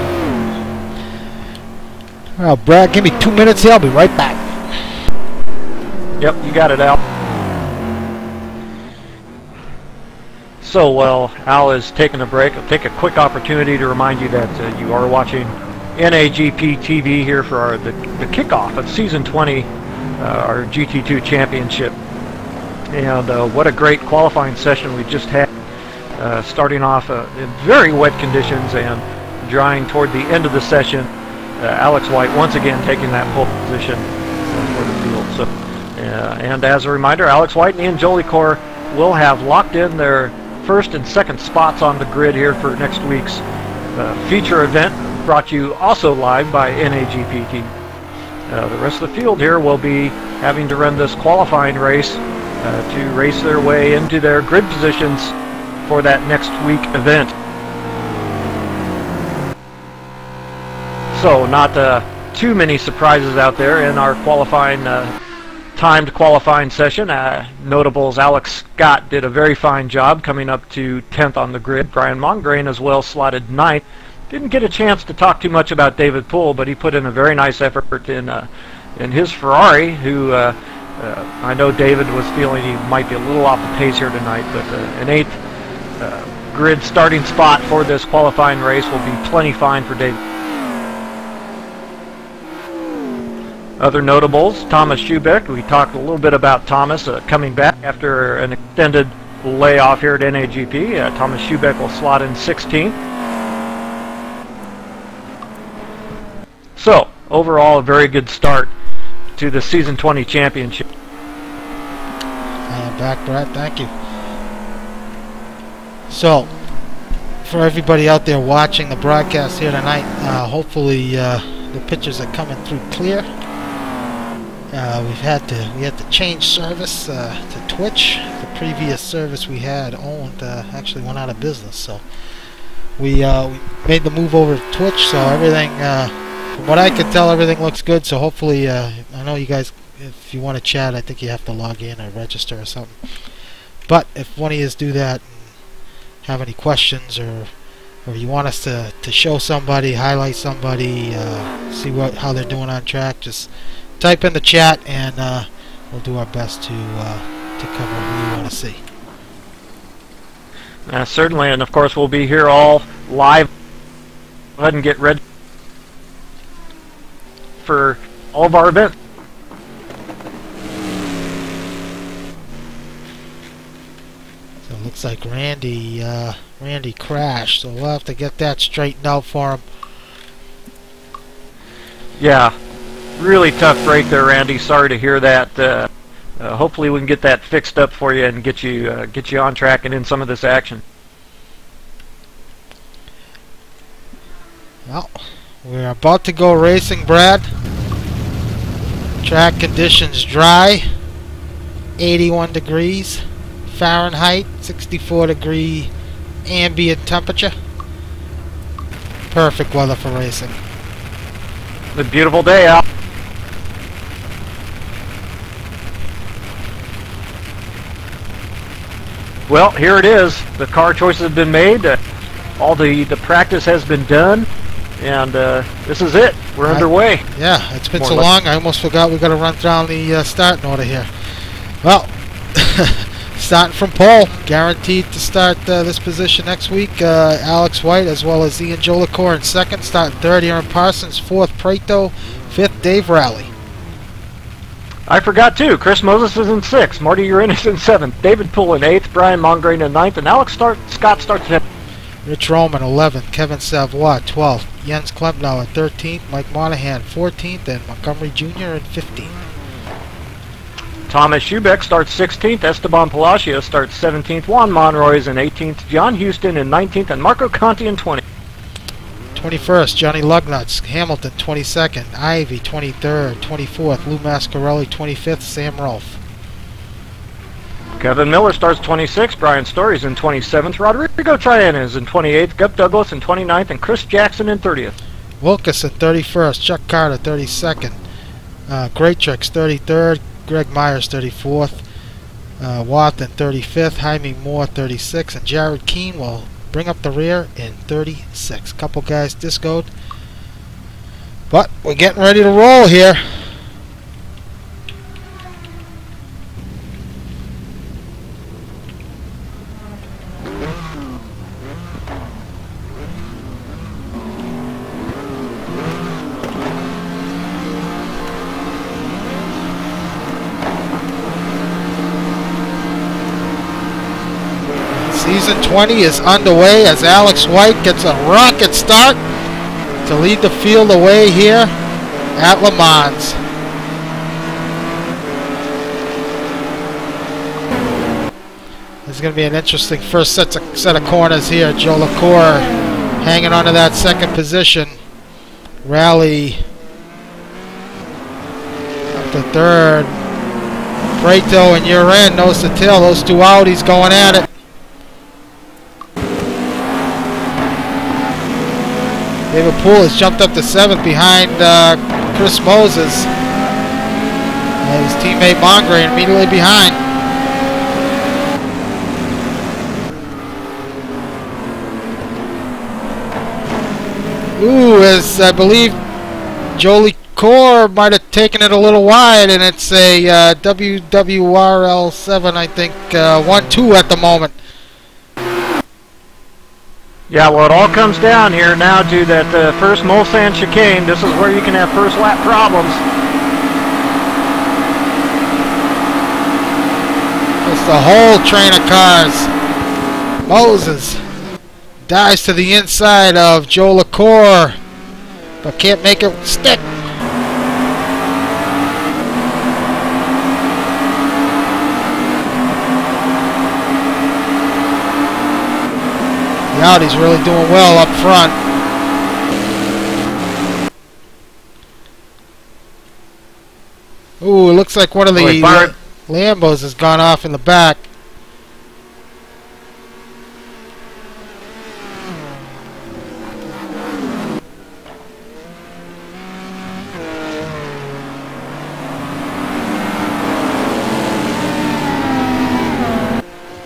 Well, Brad, give me 2 minutes here. I'll be right back. Yep, you got it, Al. So, well, Al is taking a break. I'll take a quick opportunity to remind you that you are watching NAGP TV here for the kickoff of Season 20, our GT2 Championship. And what a great qualifying session we just had, starting off in very wet conditions and drying toward the end of the session. Alex White once again taking that pole position for the field. So, and as a reminder, Alex White and Ian Joe LeCour will have locked in their first and second spots on the grid here for next week's feature event, brought to you also live by NAGP TV. The rest of the field here will be having to run this qualifying race to race their way into their grid positions for that next week event. So not too many surprises out there in our qualifying timed qualifying session. Notables Alex Scott did a very fine job coming up to 10th on the grid. Brian Mongrain as well slotted 9th. Didn't get a chance to talk too much about David Poole, but he put in a very nice effort in his Ferrari, who I know David was feeling he might be a little off the pace here tonight, but an 8th grid starting spot for this qualifying race will be plenty fine for David. Other notables, Thomas Schubeck. We talked a little bit about Thomas coming back after an extended layoff here at NAGP. Thomas Schubeck will slot in 16th. So, overall, a very good start to the Season 20 Championship. I am back, Brad. Thank you. So, for everybody out there watching the broadcast here tonight, hopefully the pictures are coming through clear. We had to change service to Twitch. The previous service we had owned actually went out of business, so we made the move over to Twitch. So everything, from what I could tell, everything looks good. So hopefully, I know you guys, if you want to chat, I think you have to log in or register or something. But if one of you do that, have any questions, or you want us to show somebody, highlight somebody, see how they're doing on track, just type in the chat, and we'll do our best to cover who you want to see. Certainly, and of course we'll be here all live. Go ahead and get ready for all of our events. So it looks like Randy crashed, so we'll have to get that straightened out for him. Yeah, really tough break there, Randy. Sorry to hear that. Hopefully we can get that fixed up for you and get you on track and in some of this action. Well, we're about to go racing, Brad. Track conditions dry, 81 degrees Fahrenheit, 64 degree ambient temperature. Perfect weather for racing. A beautiful day out. Well, here it is. The car choices have been made. All the practice has been done, and this is it. We're underway. Yeah, it's been so long. I almost forgot we got to run down the starting order here. Well, starting from pole, guaranteed to start this position next week. Alex White as well as Ian Jolicoeur in second. Starting third, Aaron Parsons. Fourth, Prato. Fifth, Dave Rowley. I forgot too. Chris Moses is in sixth. Marty Uranus in seventh. David Poole in eighth. Brian Mongrain in ninth. And Alex Scott starts at 10th. Rich Roman 11th. Kevin Savoy 12th. Jens Klempnau at 13th. Mike Monahan 14th. And Montgomery Jr. at 15th. Thomas Schubeck starts 16th. Esteban Palacio starts 17th. Juan Monroy is in 18th. John Houston in 19th. And Marco Conti in 20th. 21st, Johnny Lugnuts. Hamilton 22nd. Ivy 23rd. 24th, Lou Mascarelli 25th. Sam Rolfe. Kevin Miller starts 26th. Brian Story's in 27th. Rodrigo Triana is in 28th. Gup Douglas in 29th. And Chris Jackson in 30th. Wilkeson 31st. Chuck Carter 32nd. Great Tricks 33rd. Greg Myers 34th. Watson 35th. Jaime Moore 36th. And Jared Keane will bring up the rear in 36. Couple guys discoed. But we're getting ready to roll here. Season 20 is underway as Alex White gets a rocket start to lead the field away here at LeMans. There's going to be an interesting first set of corners here. Jolicoeur hanging on to that second position. Rally up to third. Prato and Uran nose to tail. Those two Audis going at it. David Poole has jumped up to 7th behind Chris Moses. His teammate Mongrain immediately behind. Ooh, as I believe Jolicoeur might have taken it a little wide, and it's a WWRL7, I think, 1-2 at the moment. Yeah, well, it all comes down here now to that first Mulsanne chicane. This is where you can have first lap problems. It's the whole train of cars. Moses dives to the inside of Jolicoeur, but can't make it stick. The Audi's really doing well up front. Ooh, it looks like one of the Lambos has gone off in the back.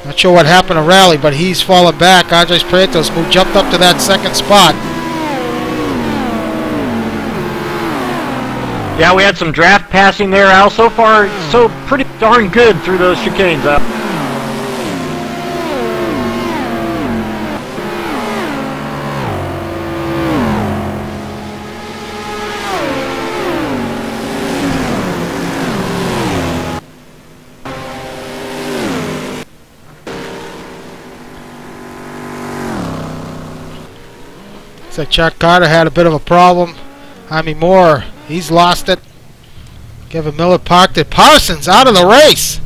Not sure what happened to Rally, but he's fallen back. Andres Prietos jumped up to that second spot. Yeah, we had some draft passing there, Al. So far, so pretty darn good through those chicanes. Looks like Chuck Carter had a bit of a problem. Jaime Moore, he's lost it. Kevin Miller parked it. Parsons out of the race.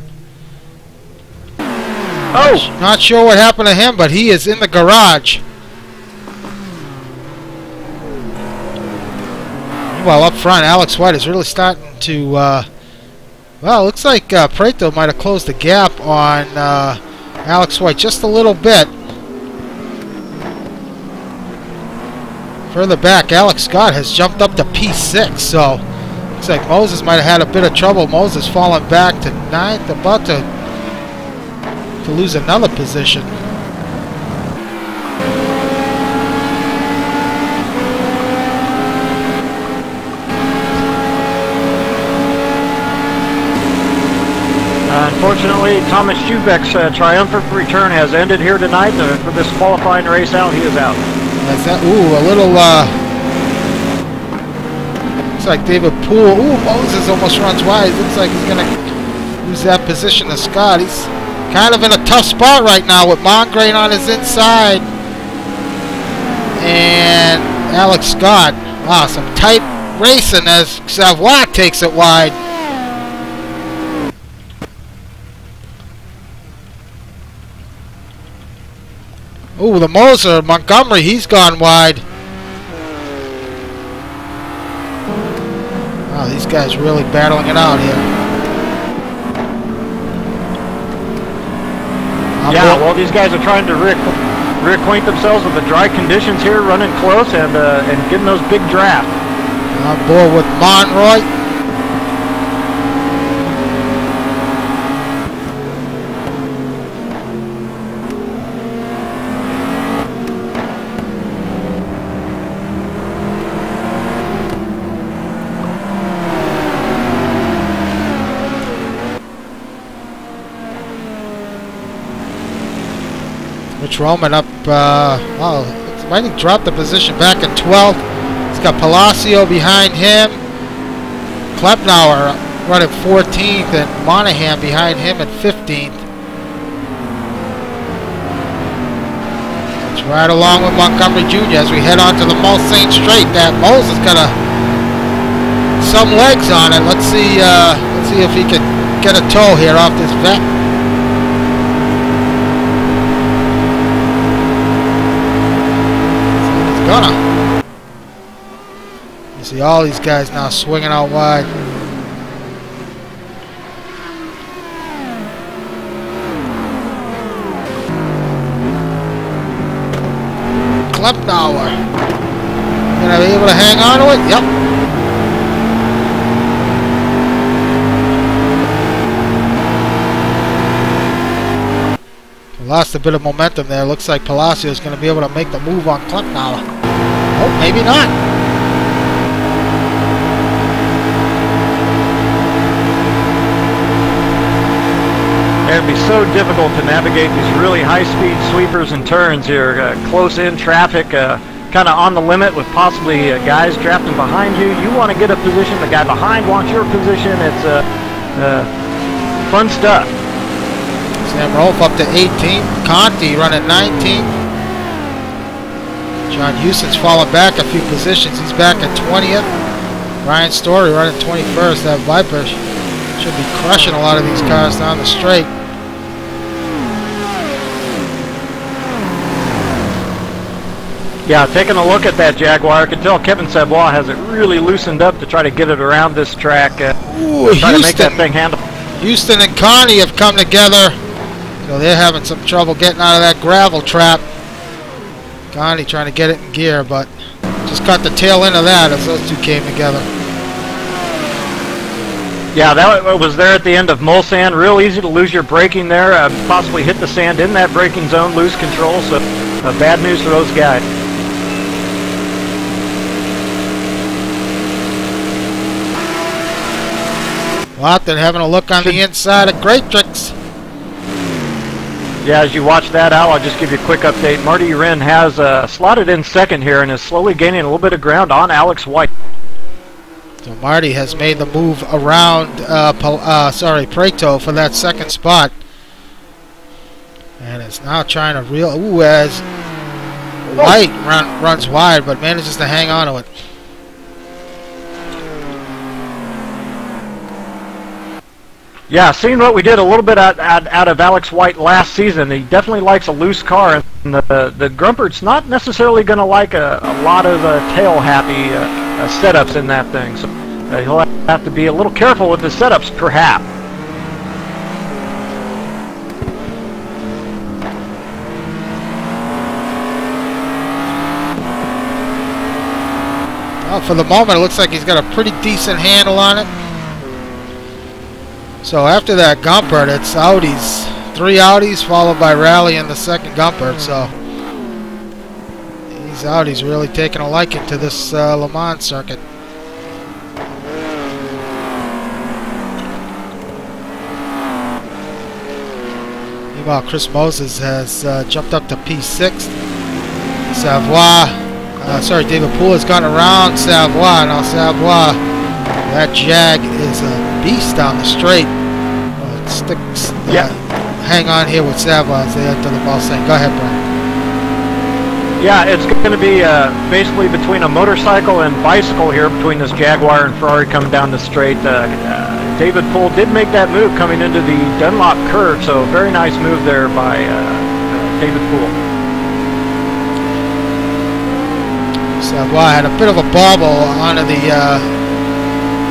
Oh! Not sure what happened to him, but he is in the garage. Meanwhile, up front, Alex White is really starting to, well, it looks like Prieto might have closed the gap on Alex White just a little bit. Further back, Alex Scott has jumped up to P6, so looks like Moses might have had a bit of trouble. Moses falling back to 9th, about to lose another position. Unfortunately, Thomas Schubeck's triumphant return has ended here tonight. For this qualifying race out, he is out. Ooh, a little, looks like David Poole. Ooh, Moses almost runs wide. Looks like he's going to lose that position to Scott. He's kind of in a tough spot right now with Mongrain on his inside. And Alex Scott. Wow, some tight racing as Savoie takes it wide. Ooh, the Moser, Montgomery, he's gone wide. Wow, these guys really battling it out here. Yeah, well, these guys are trying to reacquaint themselves with the dry conditions here, running close and getting those big drafts. On board with Monroy. Rich Roman up, well, might have dropped the position back in 12th. He's got Palacio behind him. Klepnauer running 14th and Monahan behind him at 15th. It's right along with Montgomery Jr. as we head on to the Mulsanne Straight. That Moles has got some legs on it. Let's see if he can get a toe here off this vet. You see all these guys now swinging out wide. Klepnauer. Gonna be able to hang on to it? Yep. Lost a bit of momentum there. Looks like Palacio is going to be able to make the move on Klepnauer. Oh, maybe not. It'd be so difficult to navigate these really high-speed sweepers and turns here. Close in traffic, kind of on the limit with possibly guys drafting behind you. You want to get a position. The guy behind wants your position. It's fun stuff. Sam Rolfe up to 18th. Conti running 19th. John Houston's fallen back a few positions. He's back at 20th. Ryan Story running 21st. That Viper should be crushing a lot of these cars down the straight. Yeah, taking a look at that Jaguar, I can tell Kevin Savoy has it really loosened up to try to get it around this track. Ooh, try to make that thing handle. Houston and Connie have come together. So they're having some trouble getting out of that gravel trap. Connie trying to get it in gear, but just caught the tail end of that as those two came together. Yeah, that was there at the end of Mulsanne. Real easy to lose your braking there, possibly hit the sand in that braking zone, lose control. So bad news for those guys. Watson having a look on the inside of Great Tricks. Yeah, as you watch that, Al, I'll just give you a quick update. Marty Wren has slotted in second here and is slowly gaining a little bit of ground on Alex White. So Marty has made the move around, Prato for that second spot. And is now trying to reel, as White runs wide, but manages to hang on to it. Yeah, seeing what we did a little bit out of Alex White last season, he definitely likes a loose car, and the Grumpert's not necessarily going to like a lot of tail-happy setups in that thing, so he'll have to be a little careful with the setups, perhaps. Well, for the moment, it looks like he's got a pretty decent handle on it. So after that Gumpert, it's Audis. 3 Audis followed by Rally in the second Gumpert. So these Audis really taking a liking to this Le Mans circuit. Meanwhile, Chris Moses has jumped up to P6. David Poole has gone around Savoy. Now Savoy, that Jag is a beast down the straight. Hang on here with Savoy as they enter the Mulsanne. Go ahead, Brian. Yeah, it's going to be basically between a motorcycle and bicycle here between this Jaguar and Ferrari coming down the straight. David Poole did make that move coming into the Dunlop curve, so very nice move there by David Poole. Savoy had a bit of a bobble onto the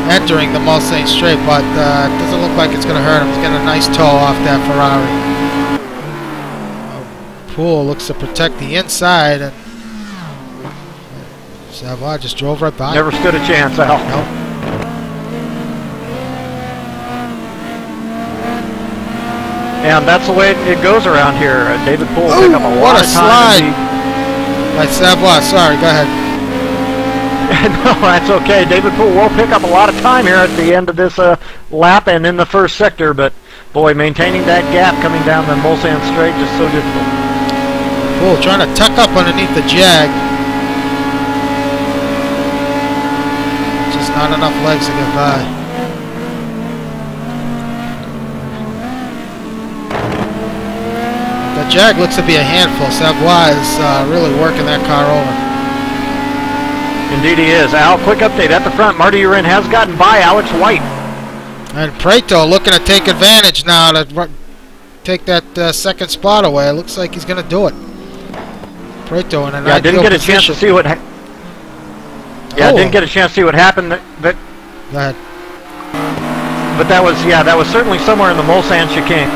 entering the Mulsanne straight, but it doesn't look like it's going to hurt him. He's getting a nice toe off that Ferrari. Poole looks to protect the inside, and Savoy just drove right by. Never stood a chance, Al. Nope. And that's the way it goes around here. David Poole pick up a lot of time. What a slide by Savoy. Sorry, go ahead. No, that's okay. David Poole will pick up a lot of time here at the end of this lap and in the first sector, but boy, maintaining that gap coming down the Mulsanne straight just so difficult. Poole trying to tuck up underneath the Jag. Just not enough legs to get by. The Jag looks to be a handful. Savoy is really working that car over. Indeed he is. Al, quick update at the front. Marty Wren has gotten by Alex White. And Prato looking to take advantage now to take that second spot away. It looks like he's going to do it. Prato in an ideal didn't get a position. chance to see what. Didn't get a chance to see what happened. But go ahead. But that was certainly somewhere in the Mulsanne chicane.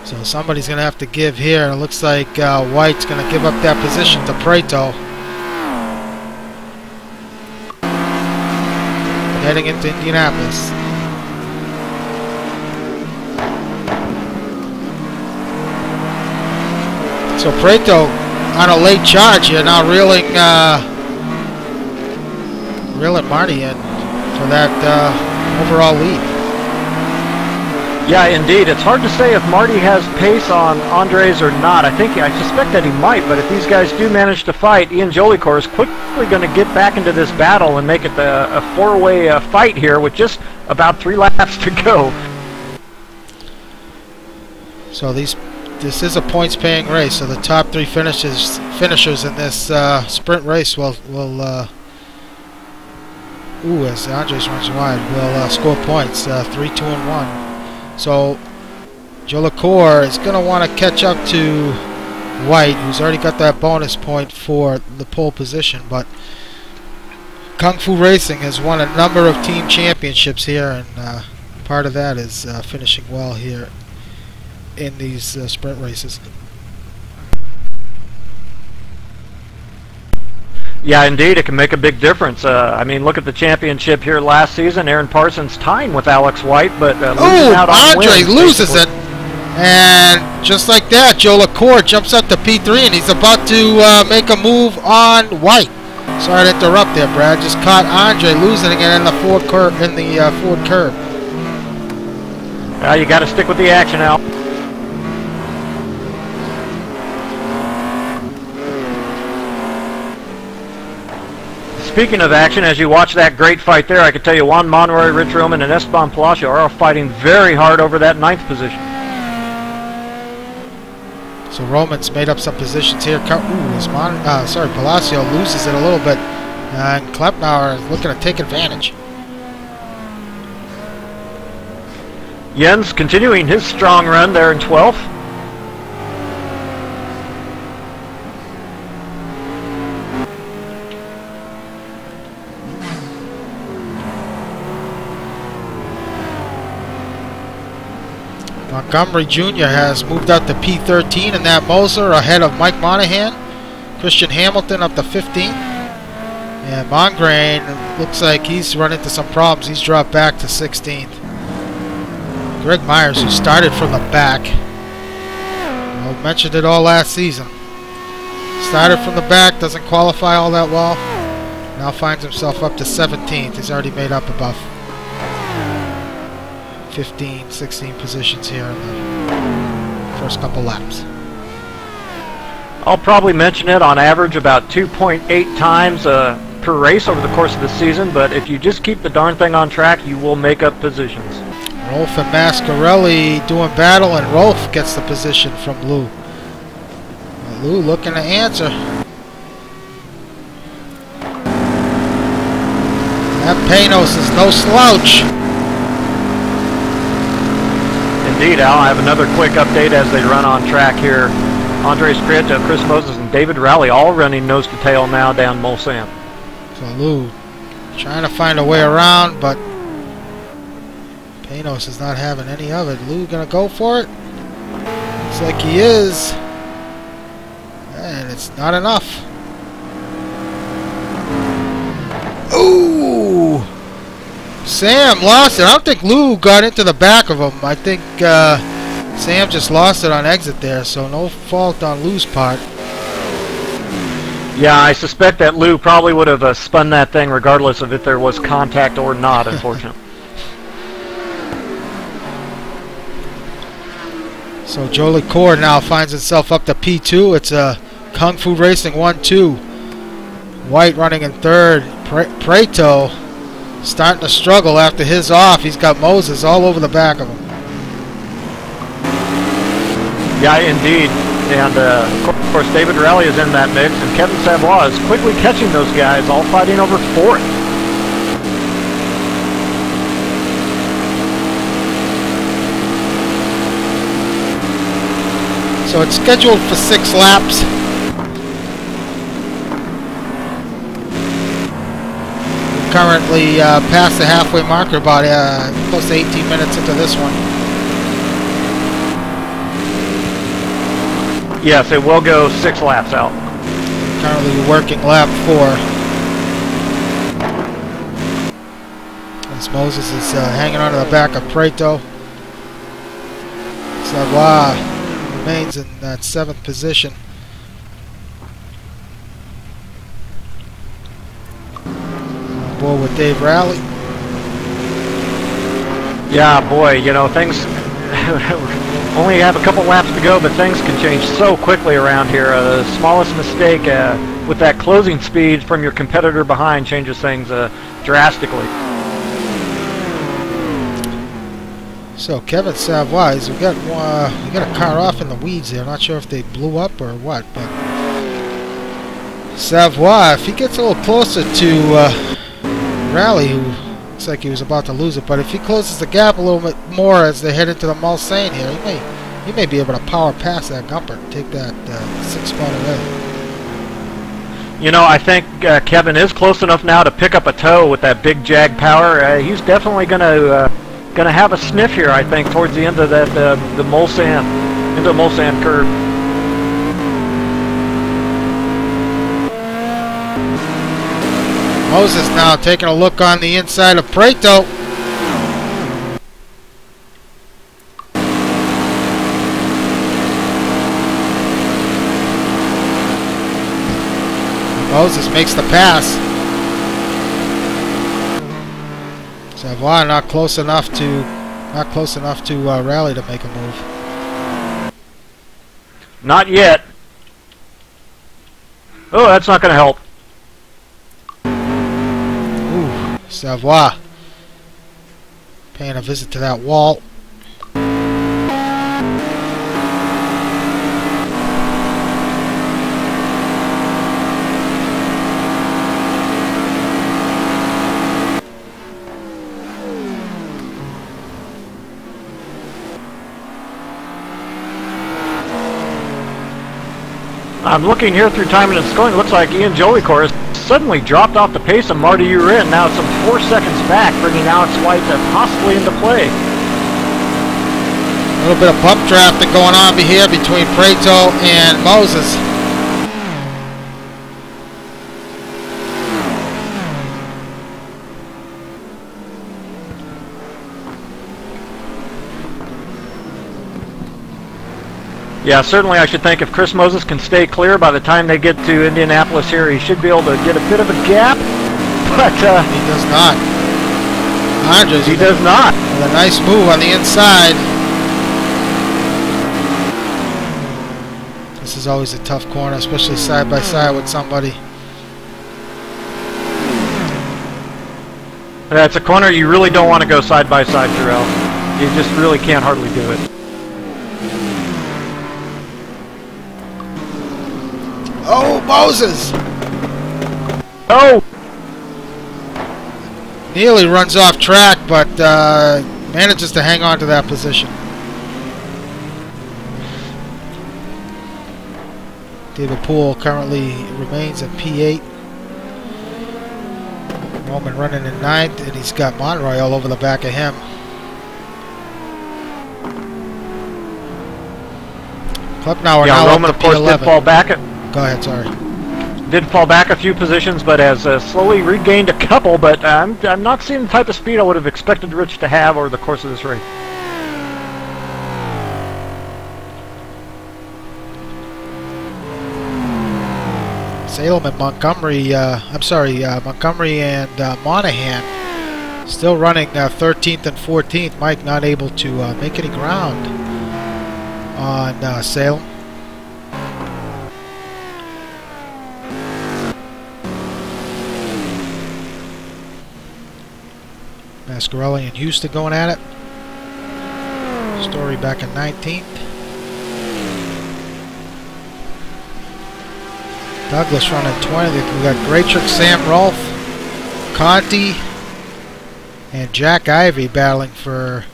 So somebody's going to have to give here. It looks like White's going to give up that position to Prato. Heading into Indianapolis. So Prato on a late charge here, now reeling Marty in for that overall lead. Yeah, indeed. It's hard to say if Marty has pace on Andres or not. I suspect that he might, but if these guys do manage to fight, Ian Jolicoeur is quickly going to get back into this battle and make it a four-way fight here with just about 3 laps to go. So this is a points-paying race. So the top 3 finishers in this sprint race will as Andres runs wide, will score points. 3, 2, and 1. So Joe LaCour is going to want to catch up to White, who's already got that bonus point for the pole position. But Kung Fu Racing has won a number of team championships here, and part of that is finishing well here in these sprint races. Yeah, indeed, it can make a big difference. I mean, look at the championship here last season. Aaron Parsons tying with Alex White, but losing out on Andre wins, loses basically. it. And just like that, Joe LaCour jumps up to P3, and he's about to make a move on White. Sorry to interrupt there, Brad. Just caught Andre losing again in the Ford curve. Well, you got to stick with the action, Al. Speaking of action, as you watch that great fight there, I can tell you Juan Monroy, Rich Roman, and Esteban Palacio are all fighting very hard over that 9th position. So Roman's made up some positions here. Palacio loses it a little bit, and Klepnauer is looking to take advantage. Jens continuing his strong run there in 12th. Montgomery Jr. has moved out to P13 in that Moser ahead of Mike Monahan. Christian Hamilton up to 15th. And Mongrain looks like he's run into some problems. He's dropped back to 16th. Greg Myers, who started from the back. I mentioned it all last season. Started from the back, doesn't qualify all that well. Now finds himself up to 17th. He's already made up about 15, 16 positions here in the first couple laps. I'll probably mention it on average about 2.8 times per race over the course of the season, but if you just keep the darn thing on track, you will make up positions. Rolf and Mascarelli doing battle, and Rolf gets the position from Lou. Lou looking to answer. That Panos is no slouch. Indeed, Al. I have another quick update as they run on track here. Andres Prieto, Chris Moses, and David Rowley all running nose to tail now down Mulsanne. So Lou trying to find a way around, but Panos is not having any of it. Lou gonna go for it? Looks like he is. And it's not enough. Ooh! Sam lost it. I don't think Lou got into the back of him. I think Sam just lost it on exit there, so no fault on Lou's part. Yeah, I suspect that Lou probably would have spun that thing regardless of if there was contact or not, unfortunately. So Joe LaCour now finds himself up to P2. It's a Kung Fu Racing 1-2. White running in third. Prieto starting to struggle after his off. He's got Moses all over the back of him. Yeah, indeed. And, of course, David Rowley is in that mix, and Kevin Savoie is quickly catching those guys, all fighting over 4th. So it's scheduled for 6 laps. Currently past the halfway marker, about close to 18 minutes into this one. Yes, it will go 6 laps out. Currently working lap 4. As Moses is hanging onto the back of Prieto. Savoie remains in that 7th position. On board with Dave Rowley. Yeah, boy, you know, things only have a couple laps to go, but things can change so quickly around here. The smallest mistake with that closing speed from your competitor behind changes things drastically. So Kevin Savoie, we got a car off in the weeds there. Not sure if they blew up or what, but Savoie, if he gets a little closer to Rowley, who Looks like he was about to lose it, but if he closes the gap a little bit more as they head into the Mulsanne here, he may be able to power past that Gumper and take that 6th spot away. You know, I think Kevin is close enough now to pick up a toe with that big Jag power. He's definitely gonna have a sniff here, I think, towards the end of that the Mulsanne, into the Mulsanne curve. Moses now taking a look on the inside of Prato. Moses makes the pass. Savoy not close enough to rally to make a move. Not yet. Oh, that's not going to help. Ooh, Savoy paying a visit to that wall. I'm looking here through time and it's going. It looks like Ian Jolicoeur has suddenly dropped off the pace of Marty Urin. Now it's some 4 seconds back, bringing Alex White possibly into play. A little bit of bump drafting going on here between Prato and Moses. Yeah, certainly I should think if Chris Moses can stay clear by the time they get to Indianapolis here, he should be able to get a bit of a gap, but he does not. Andres, he does not. With a nice move on the inside. This is always a tough corner, especially side by side with somebody. That's a corner you really don't want to go side by side, Terrell. You just really can't hardly do it. Oh, Moses! Oh! Nearly runs off track, but manages to hang on to that position. David Poole currently remains in P8. Roman running in 9th, and he's got Monroy all over the back of him. Klepnauer now Roman, up of to course, P11. did fall back. Go ahead, sorry. Did fall back a few positions, but has slowly regained a couple. But I'm not seeing the type of speed I would have expected Rich to have over the course of this race. Salem and Montgomery, Montgomery and Monahan still running 13th and 14th. Mike not able to make any ground on Salem. Mascarelli and Houston going at it. Story back in 19th. Douglas running 20th. We got Graytrick, Sam Rolfe, Conti, and Jack Ivey battling for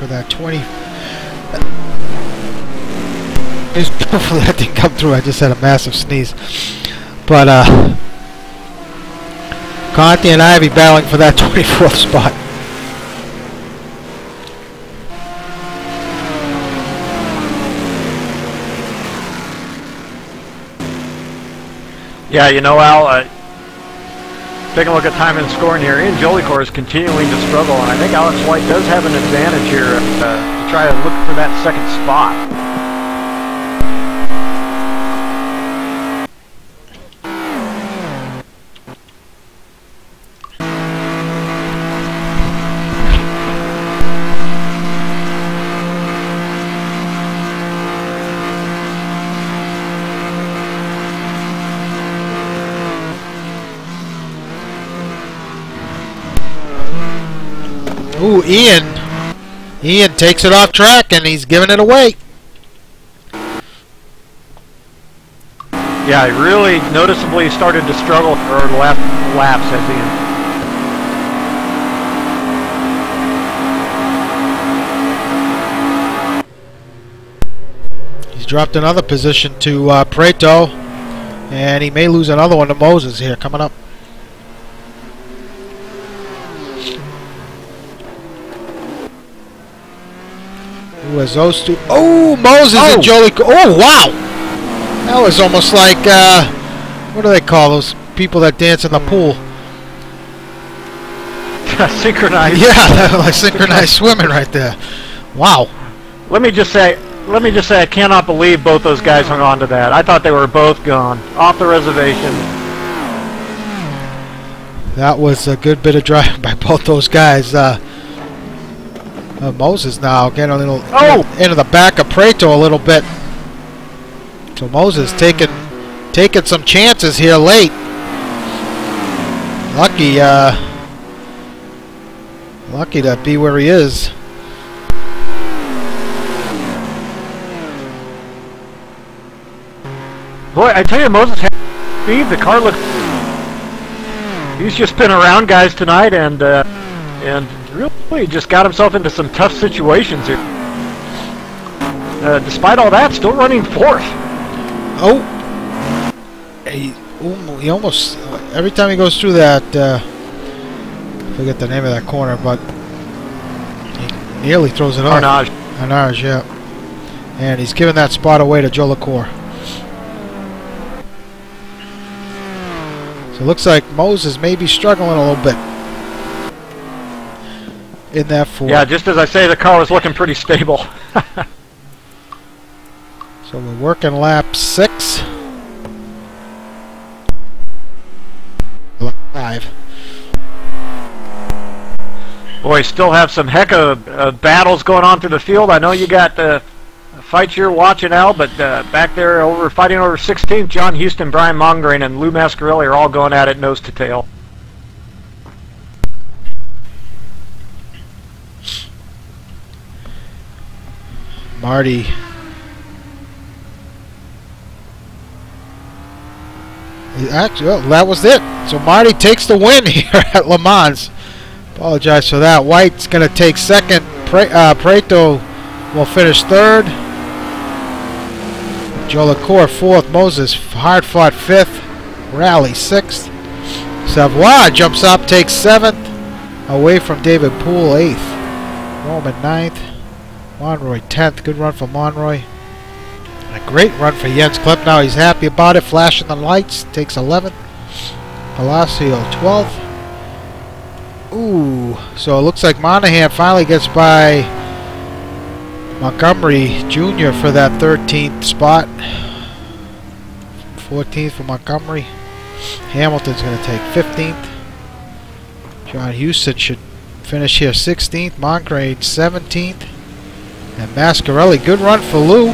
that 20. Hopefully that didn't come through. I just had a massive sneeze. But Conti and Ivey battling for that 24th spot. Yeah, you know, Al, taking a look at time and scoring here, Ian Jolicoeur is continuing to struggle, and I think Alex White does have an advantage here to try to look for that second spot. Ooh, Ian takes it off track and he's giving it away. Yeah, he really noticeably started to struggle for the last laps, has Ian. dropped another position to Preto, and he may lose another one to Moses here coming up. Who has those two? Oh, Moses and Jolie. Oh, wow! That was almost like, what do they call those people that dance in the pool? Synchronized. Yeah, like synchronized swimming right there. Wow. Let me just say, I cannot believe both those guys hung on to that. I thought they were both gone off the reservation. That was a good bit of driving by both those guys. Moses now getting a little into the back of Preto a little bit. So Moses taking some chances here late. Lucky to be where he is. Boy, I tell you, Moses had speed. The car looks. He's just been around guys tonight, and really just got himself into some tough situations here. Despite all that, still running fourth. Oh, he almost every time he goes through that. I forget the name of that corner, but he nearly throws it off. Arnage, yeah. And he's giving that spot away to Joe LaCour. So it looks like Moses may be struggling a little bit in that fourth. Yeah, just as I say, the car was looking pretty stable. So we're working lap 6. Lap 5. Boy, still have some heck of battles going on through the field. I know you got fights you're watching, Al, but back there fighting over 16th, John Houston, Brian Mongrain, and Lou Mascarelli are all going at it nose to tail. Marty. Actually, well, that was it. So Marty takes the win here at LeMans. Apologize for that. White's going to take second. Preto will finish third. Joe LaCour fourth. Moses hard fought fifth. Rally sixth. Savoie jumps up, takes seventh. Away from David Poole eighth. Roman ninth. Monroy 10th. Good run for Monroy. A great run for Jens Klipp. Now he's happy about it. Flashing the lights. Takes 11th. Palacio 12th. Ooh. So it looks like Monahan finally gets by Montgomery Jr. for that 13th spot. 14th for Montgomery. Hamilton's going to take 15th. John Houston should finish here 16th. Moncrief 17th. And Mascarelli, good run for Lou.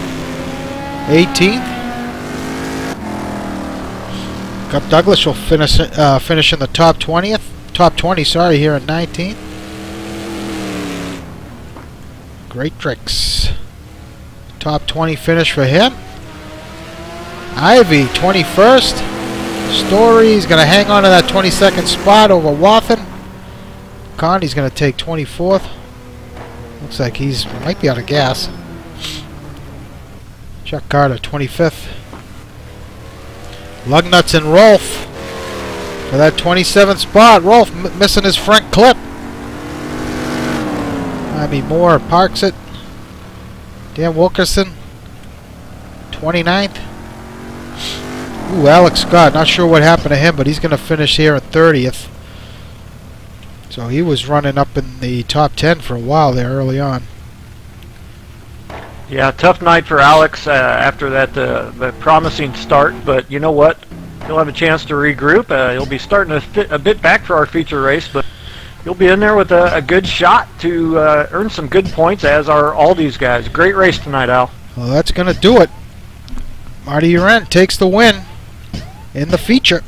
18th. Cup Douglas will finish in the top 20th. Top 20, sorry, here at 19th. Great tricks. Top 20 finish for him. Ivy, 21st. Story's going to hang on to that 22nd spot over Wathen. Condi's going to take 24th. Looks like might be out of gas. Chuck Carter, 25th. Lugnuts and Rolf for that 27th spot. Rolf missing his front clip. Moore parks it. Dan Wilkerson, 29th. Ooh, Alex Scott, not sure what happened to him, but he's going to finish here at 30th. So he was running up in the top 10 for a while there early on. Yeah, tough night for Alex after that the promising start, but you know what? He'll have a chance to regroup. He'll be starting a bit back for our feature race, but he'll be in there with a good shot to earn some good points, as are all these guys. Great race tonight, Al. Well, that's going to do it. Marty Urent takes the win in the feature.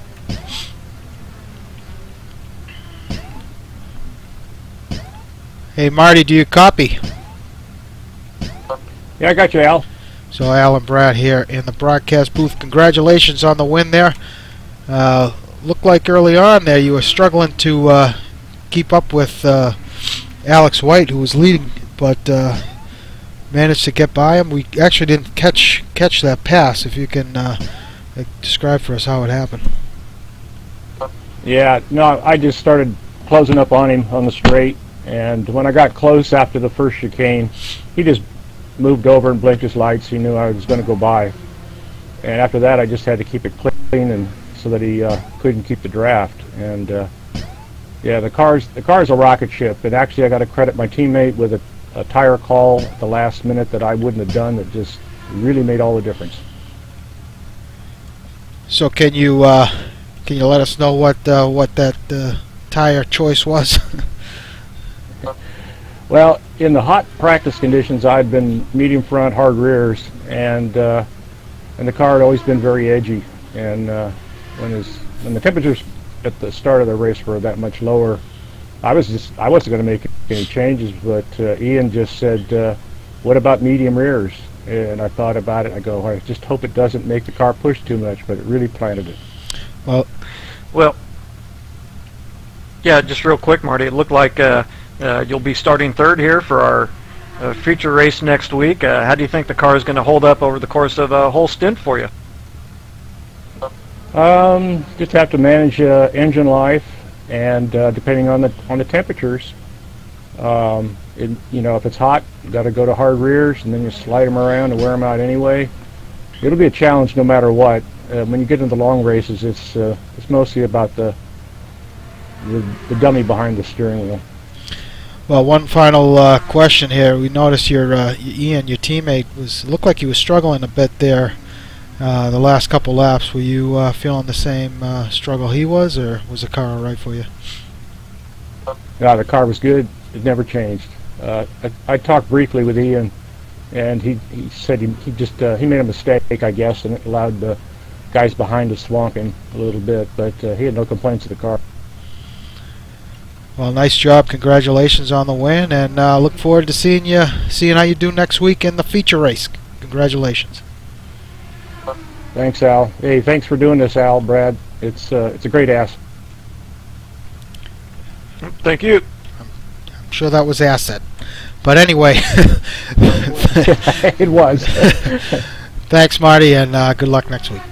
Hey, Marty, do you copy? Yeah, I got you, Al. So Al and Brad here in the broadcast booth. Congratulations on the win there. Looked like early on there you were struggling to keep up with Alex White, who was leading, but managed to get by him. We actually didn't catch that pass. If you can describe for us how it happened. Yeah, no, I just started closing up on him on the straight, and when I got close after the first chicane, he just moved over and blinked his lights. He knew I was going to go by, and after that I just had to keep it clean, and so that he couldn't keep the draft. And yeah, the car's a rocket ship, and actually I got to credit my teammate with a tire call at the last minute that I wouldn't have done, that just really made all the difference. So can you let us know what that tire choice was? Well, in the hot practice conditions, I'd been medium front, hard rears, and the car had always been very edgy. And when the temperatures at the start of the race were that much lower, I wasn't going to make any changes. But Ian just said, "What about medium rears?" And I thought about it. I go, I just hope it doesn't make the car push too much, but it really planted it. Well, yeah, just real quick, Marty, it looked like you'll be starting third here for our feature race next week. How do you think the car is going to hold up over the course of a whole stint for you? Just have to manage engine life, and depending on the temperatures, you know, if it's hot, you got to go to hard rears, and then you slide them around and wear them out anyway. It'll be a challenge no matter what. When you get into the long races, it's mostly about the dummy behind the steering wheel. Well, one final question here. We noticed your Ian, your teammate, looked like he was struggling a bit there the last couple laps. Were you feeling the same struggle he was, or was the car all right for you? Yeah, the car was good. It never changed. I talked briefly with Ian, and he said he made a mistake, I guess, and it allowed the guys behind to swamp him a little bit, but he had no complaints of the car. Well, nice job. Congratulations on the win, and look forward to seeing how you do next week in the feature race. Congratulations. Thanks, Al. Hey, thanks for doing this, Al, Brad. It's a great ass. Thank you. I'm sure that was asset, but anyway. It was. Thanks, Marty, and good luck next week.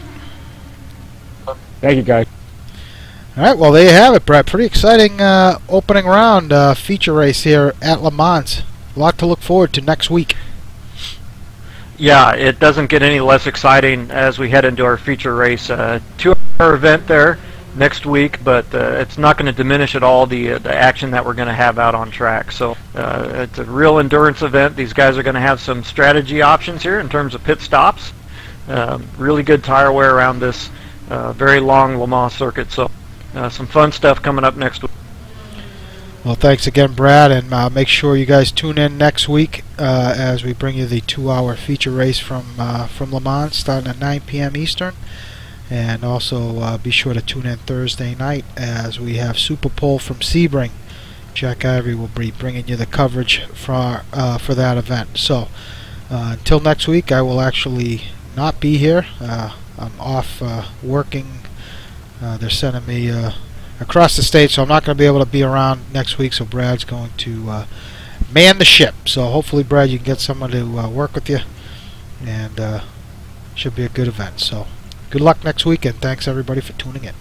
Thank you, guys. All right, well, there you have it, Brett. Pretty exciting opening round feature race here at LeMans. A lot to look forward to next week. Yeah, it doesn't get any less exciting as we head into our feature race. 2-hour event there next week, but it's not going to diminish at all the action that we're going to have out on track. So it's a real endurance event. These guys are going to have some strategy options here in terms of pit stops. Really good tire wear around this very long Le Mans circuit. So some fun stuff coming up next week. Well, thanks again, Brad, and make sure you guys tune in next week as we bring you the 2-hour feature race from Le Mans starting at 9 p.m. Eastern. And also be sure to tune in Thursday night as we have Super Pole from Sebring. Jack Ivory will be bringing you the coverage for that event. So until next week, I will actually not be here. I'm off working. They're sending me across the state, so I'm not going to be able to be around next week. So Brad's going to man the ship. So hopefully, Brad, you can get someone to work with you, and should be a good event. So good luck next week, and thanks everybody for tuning in.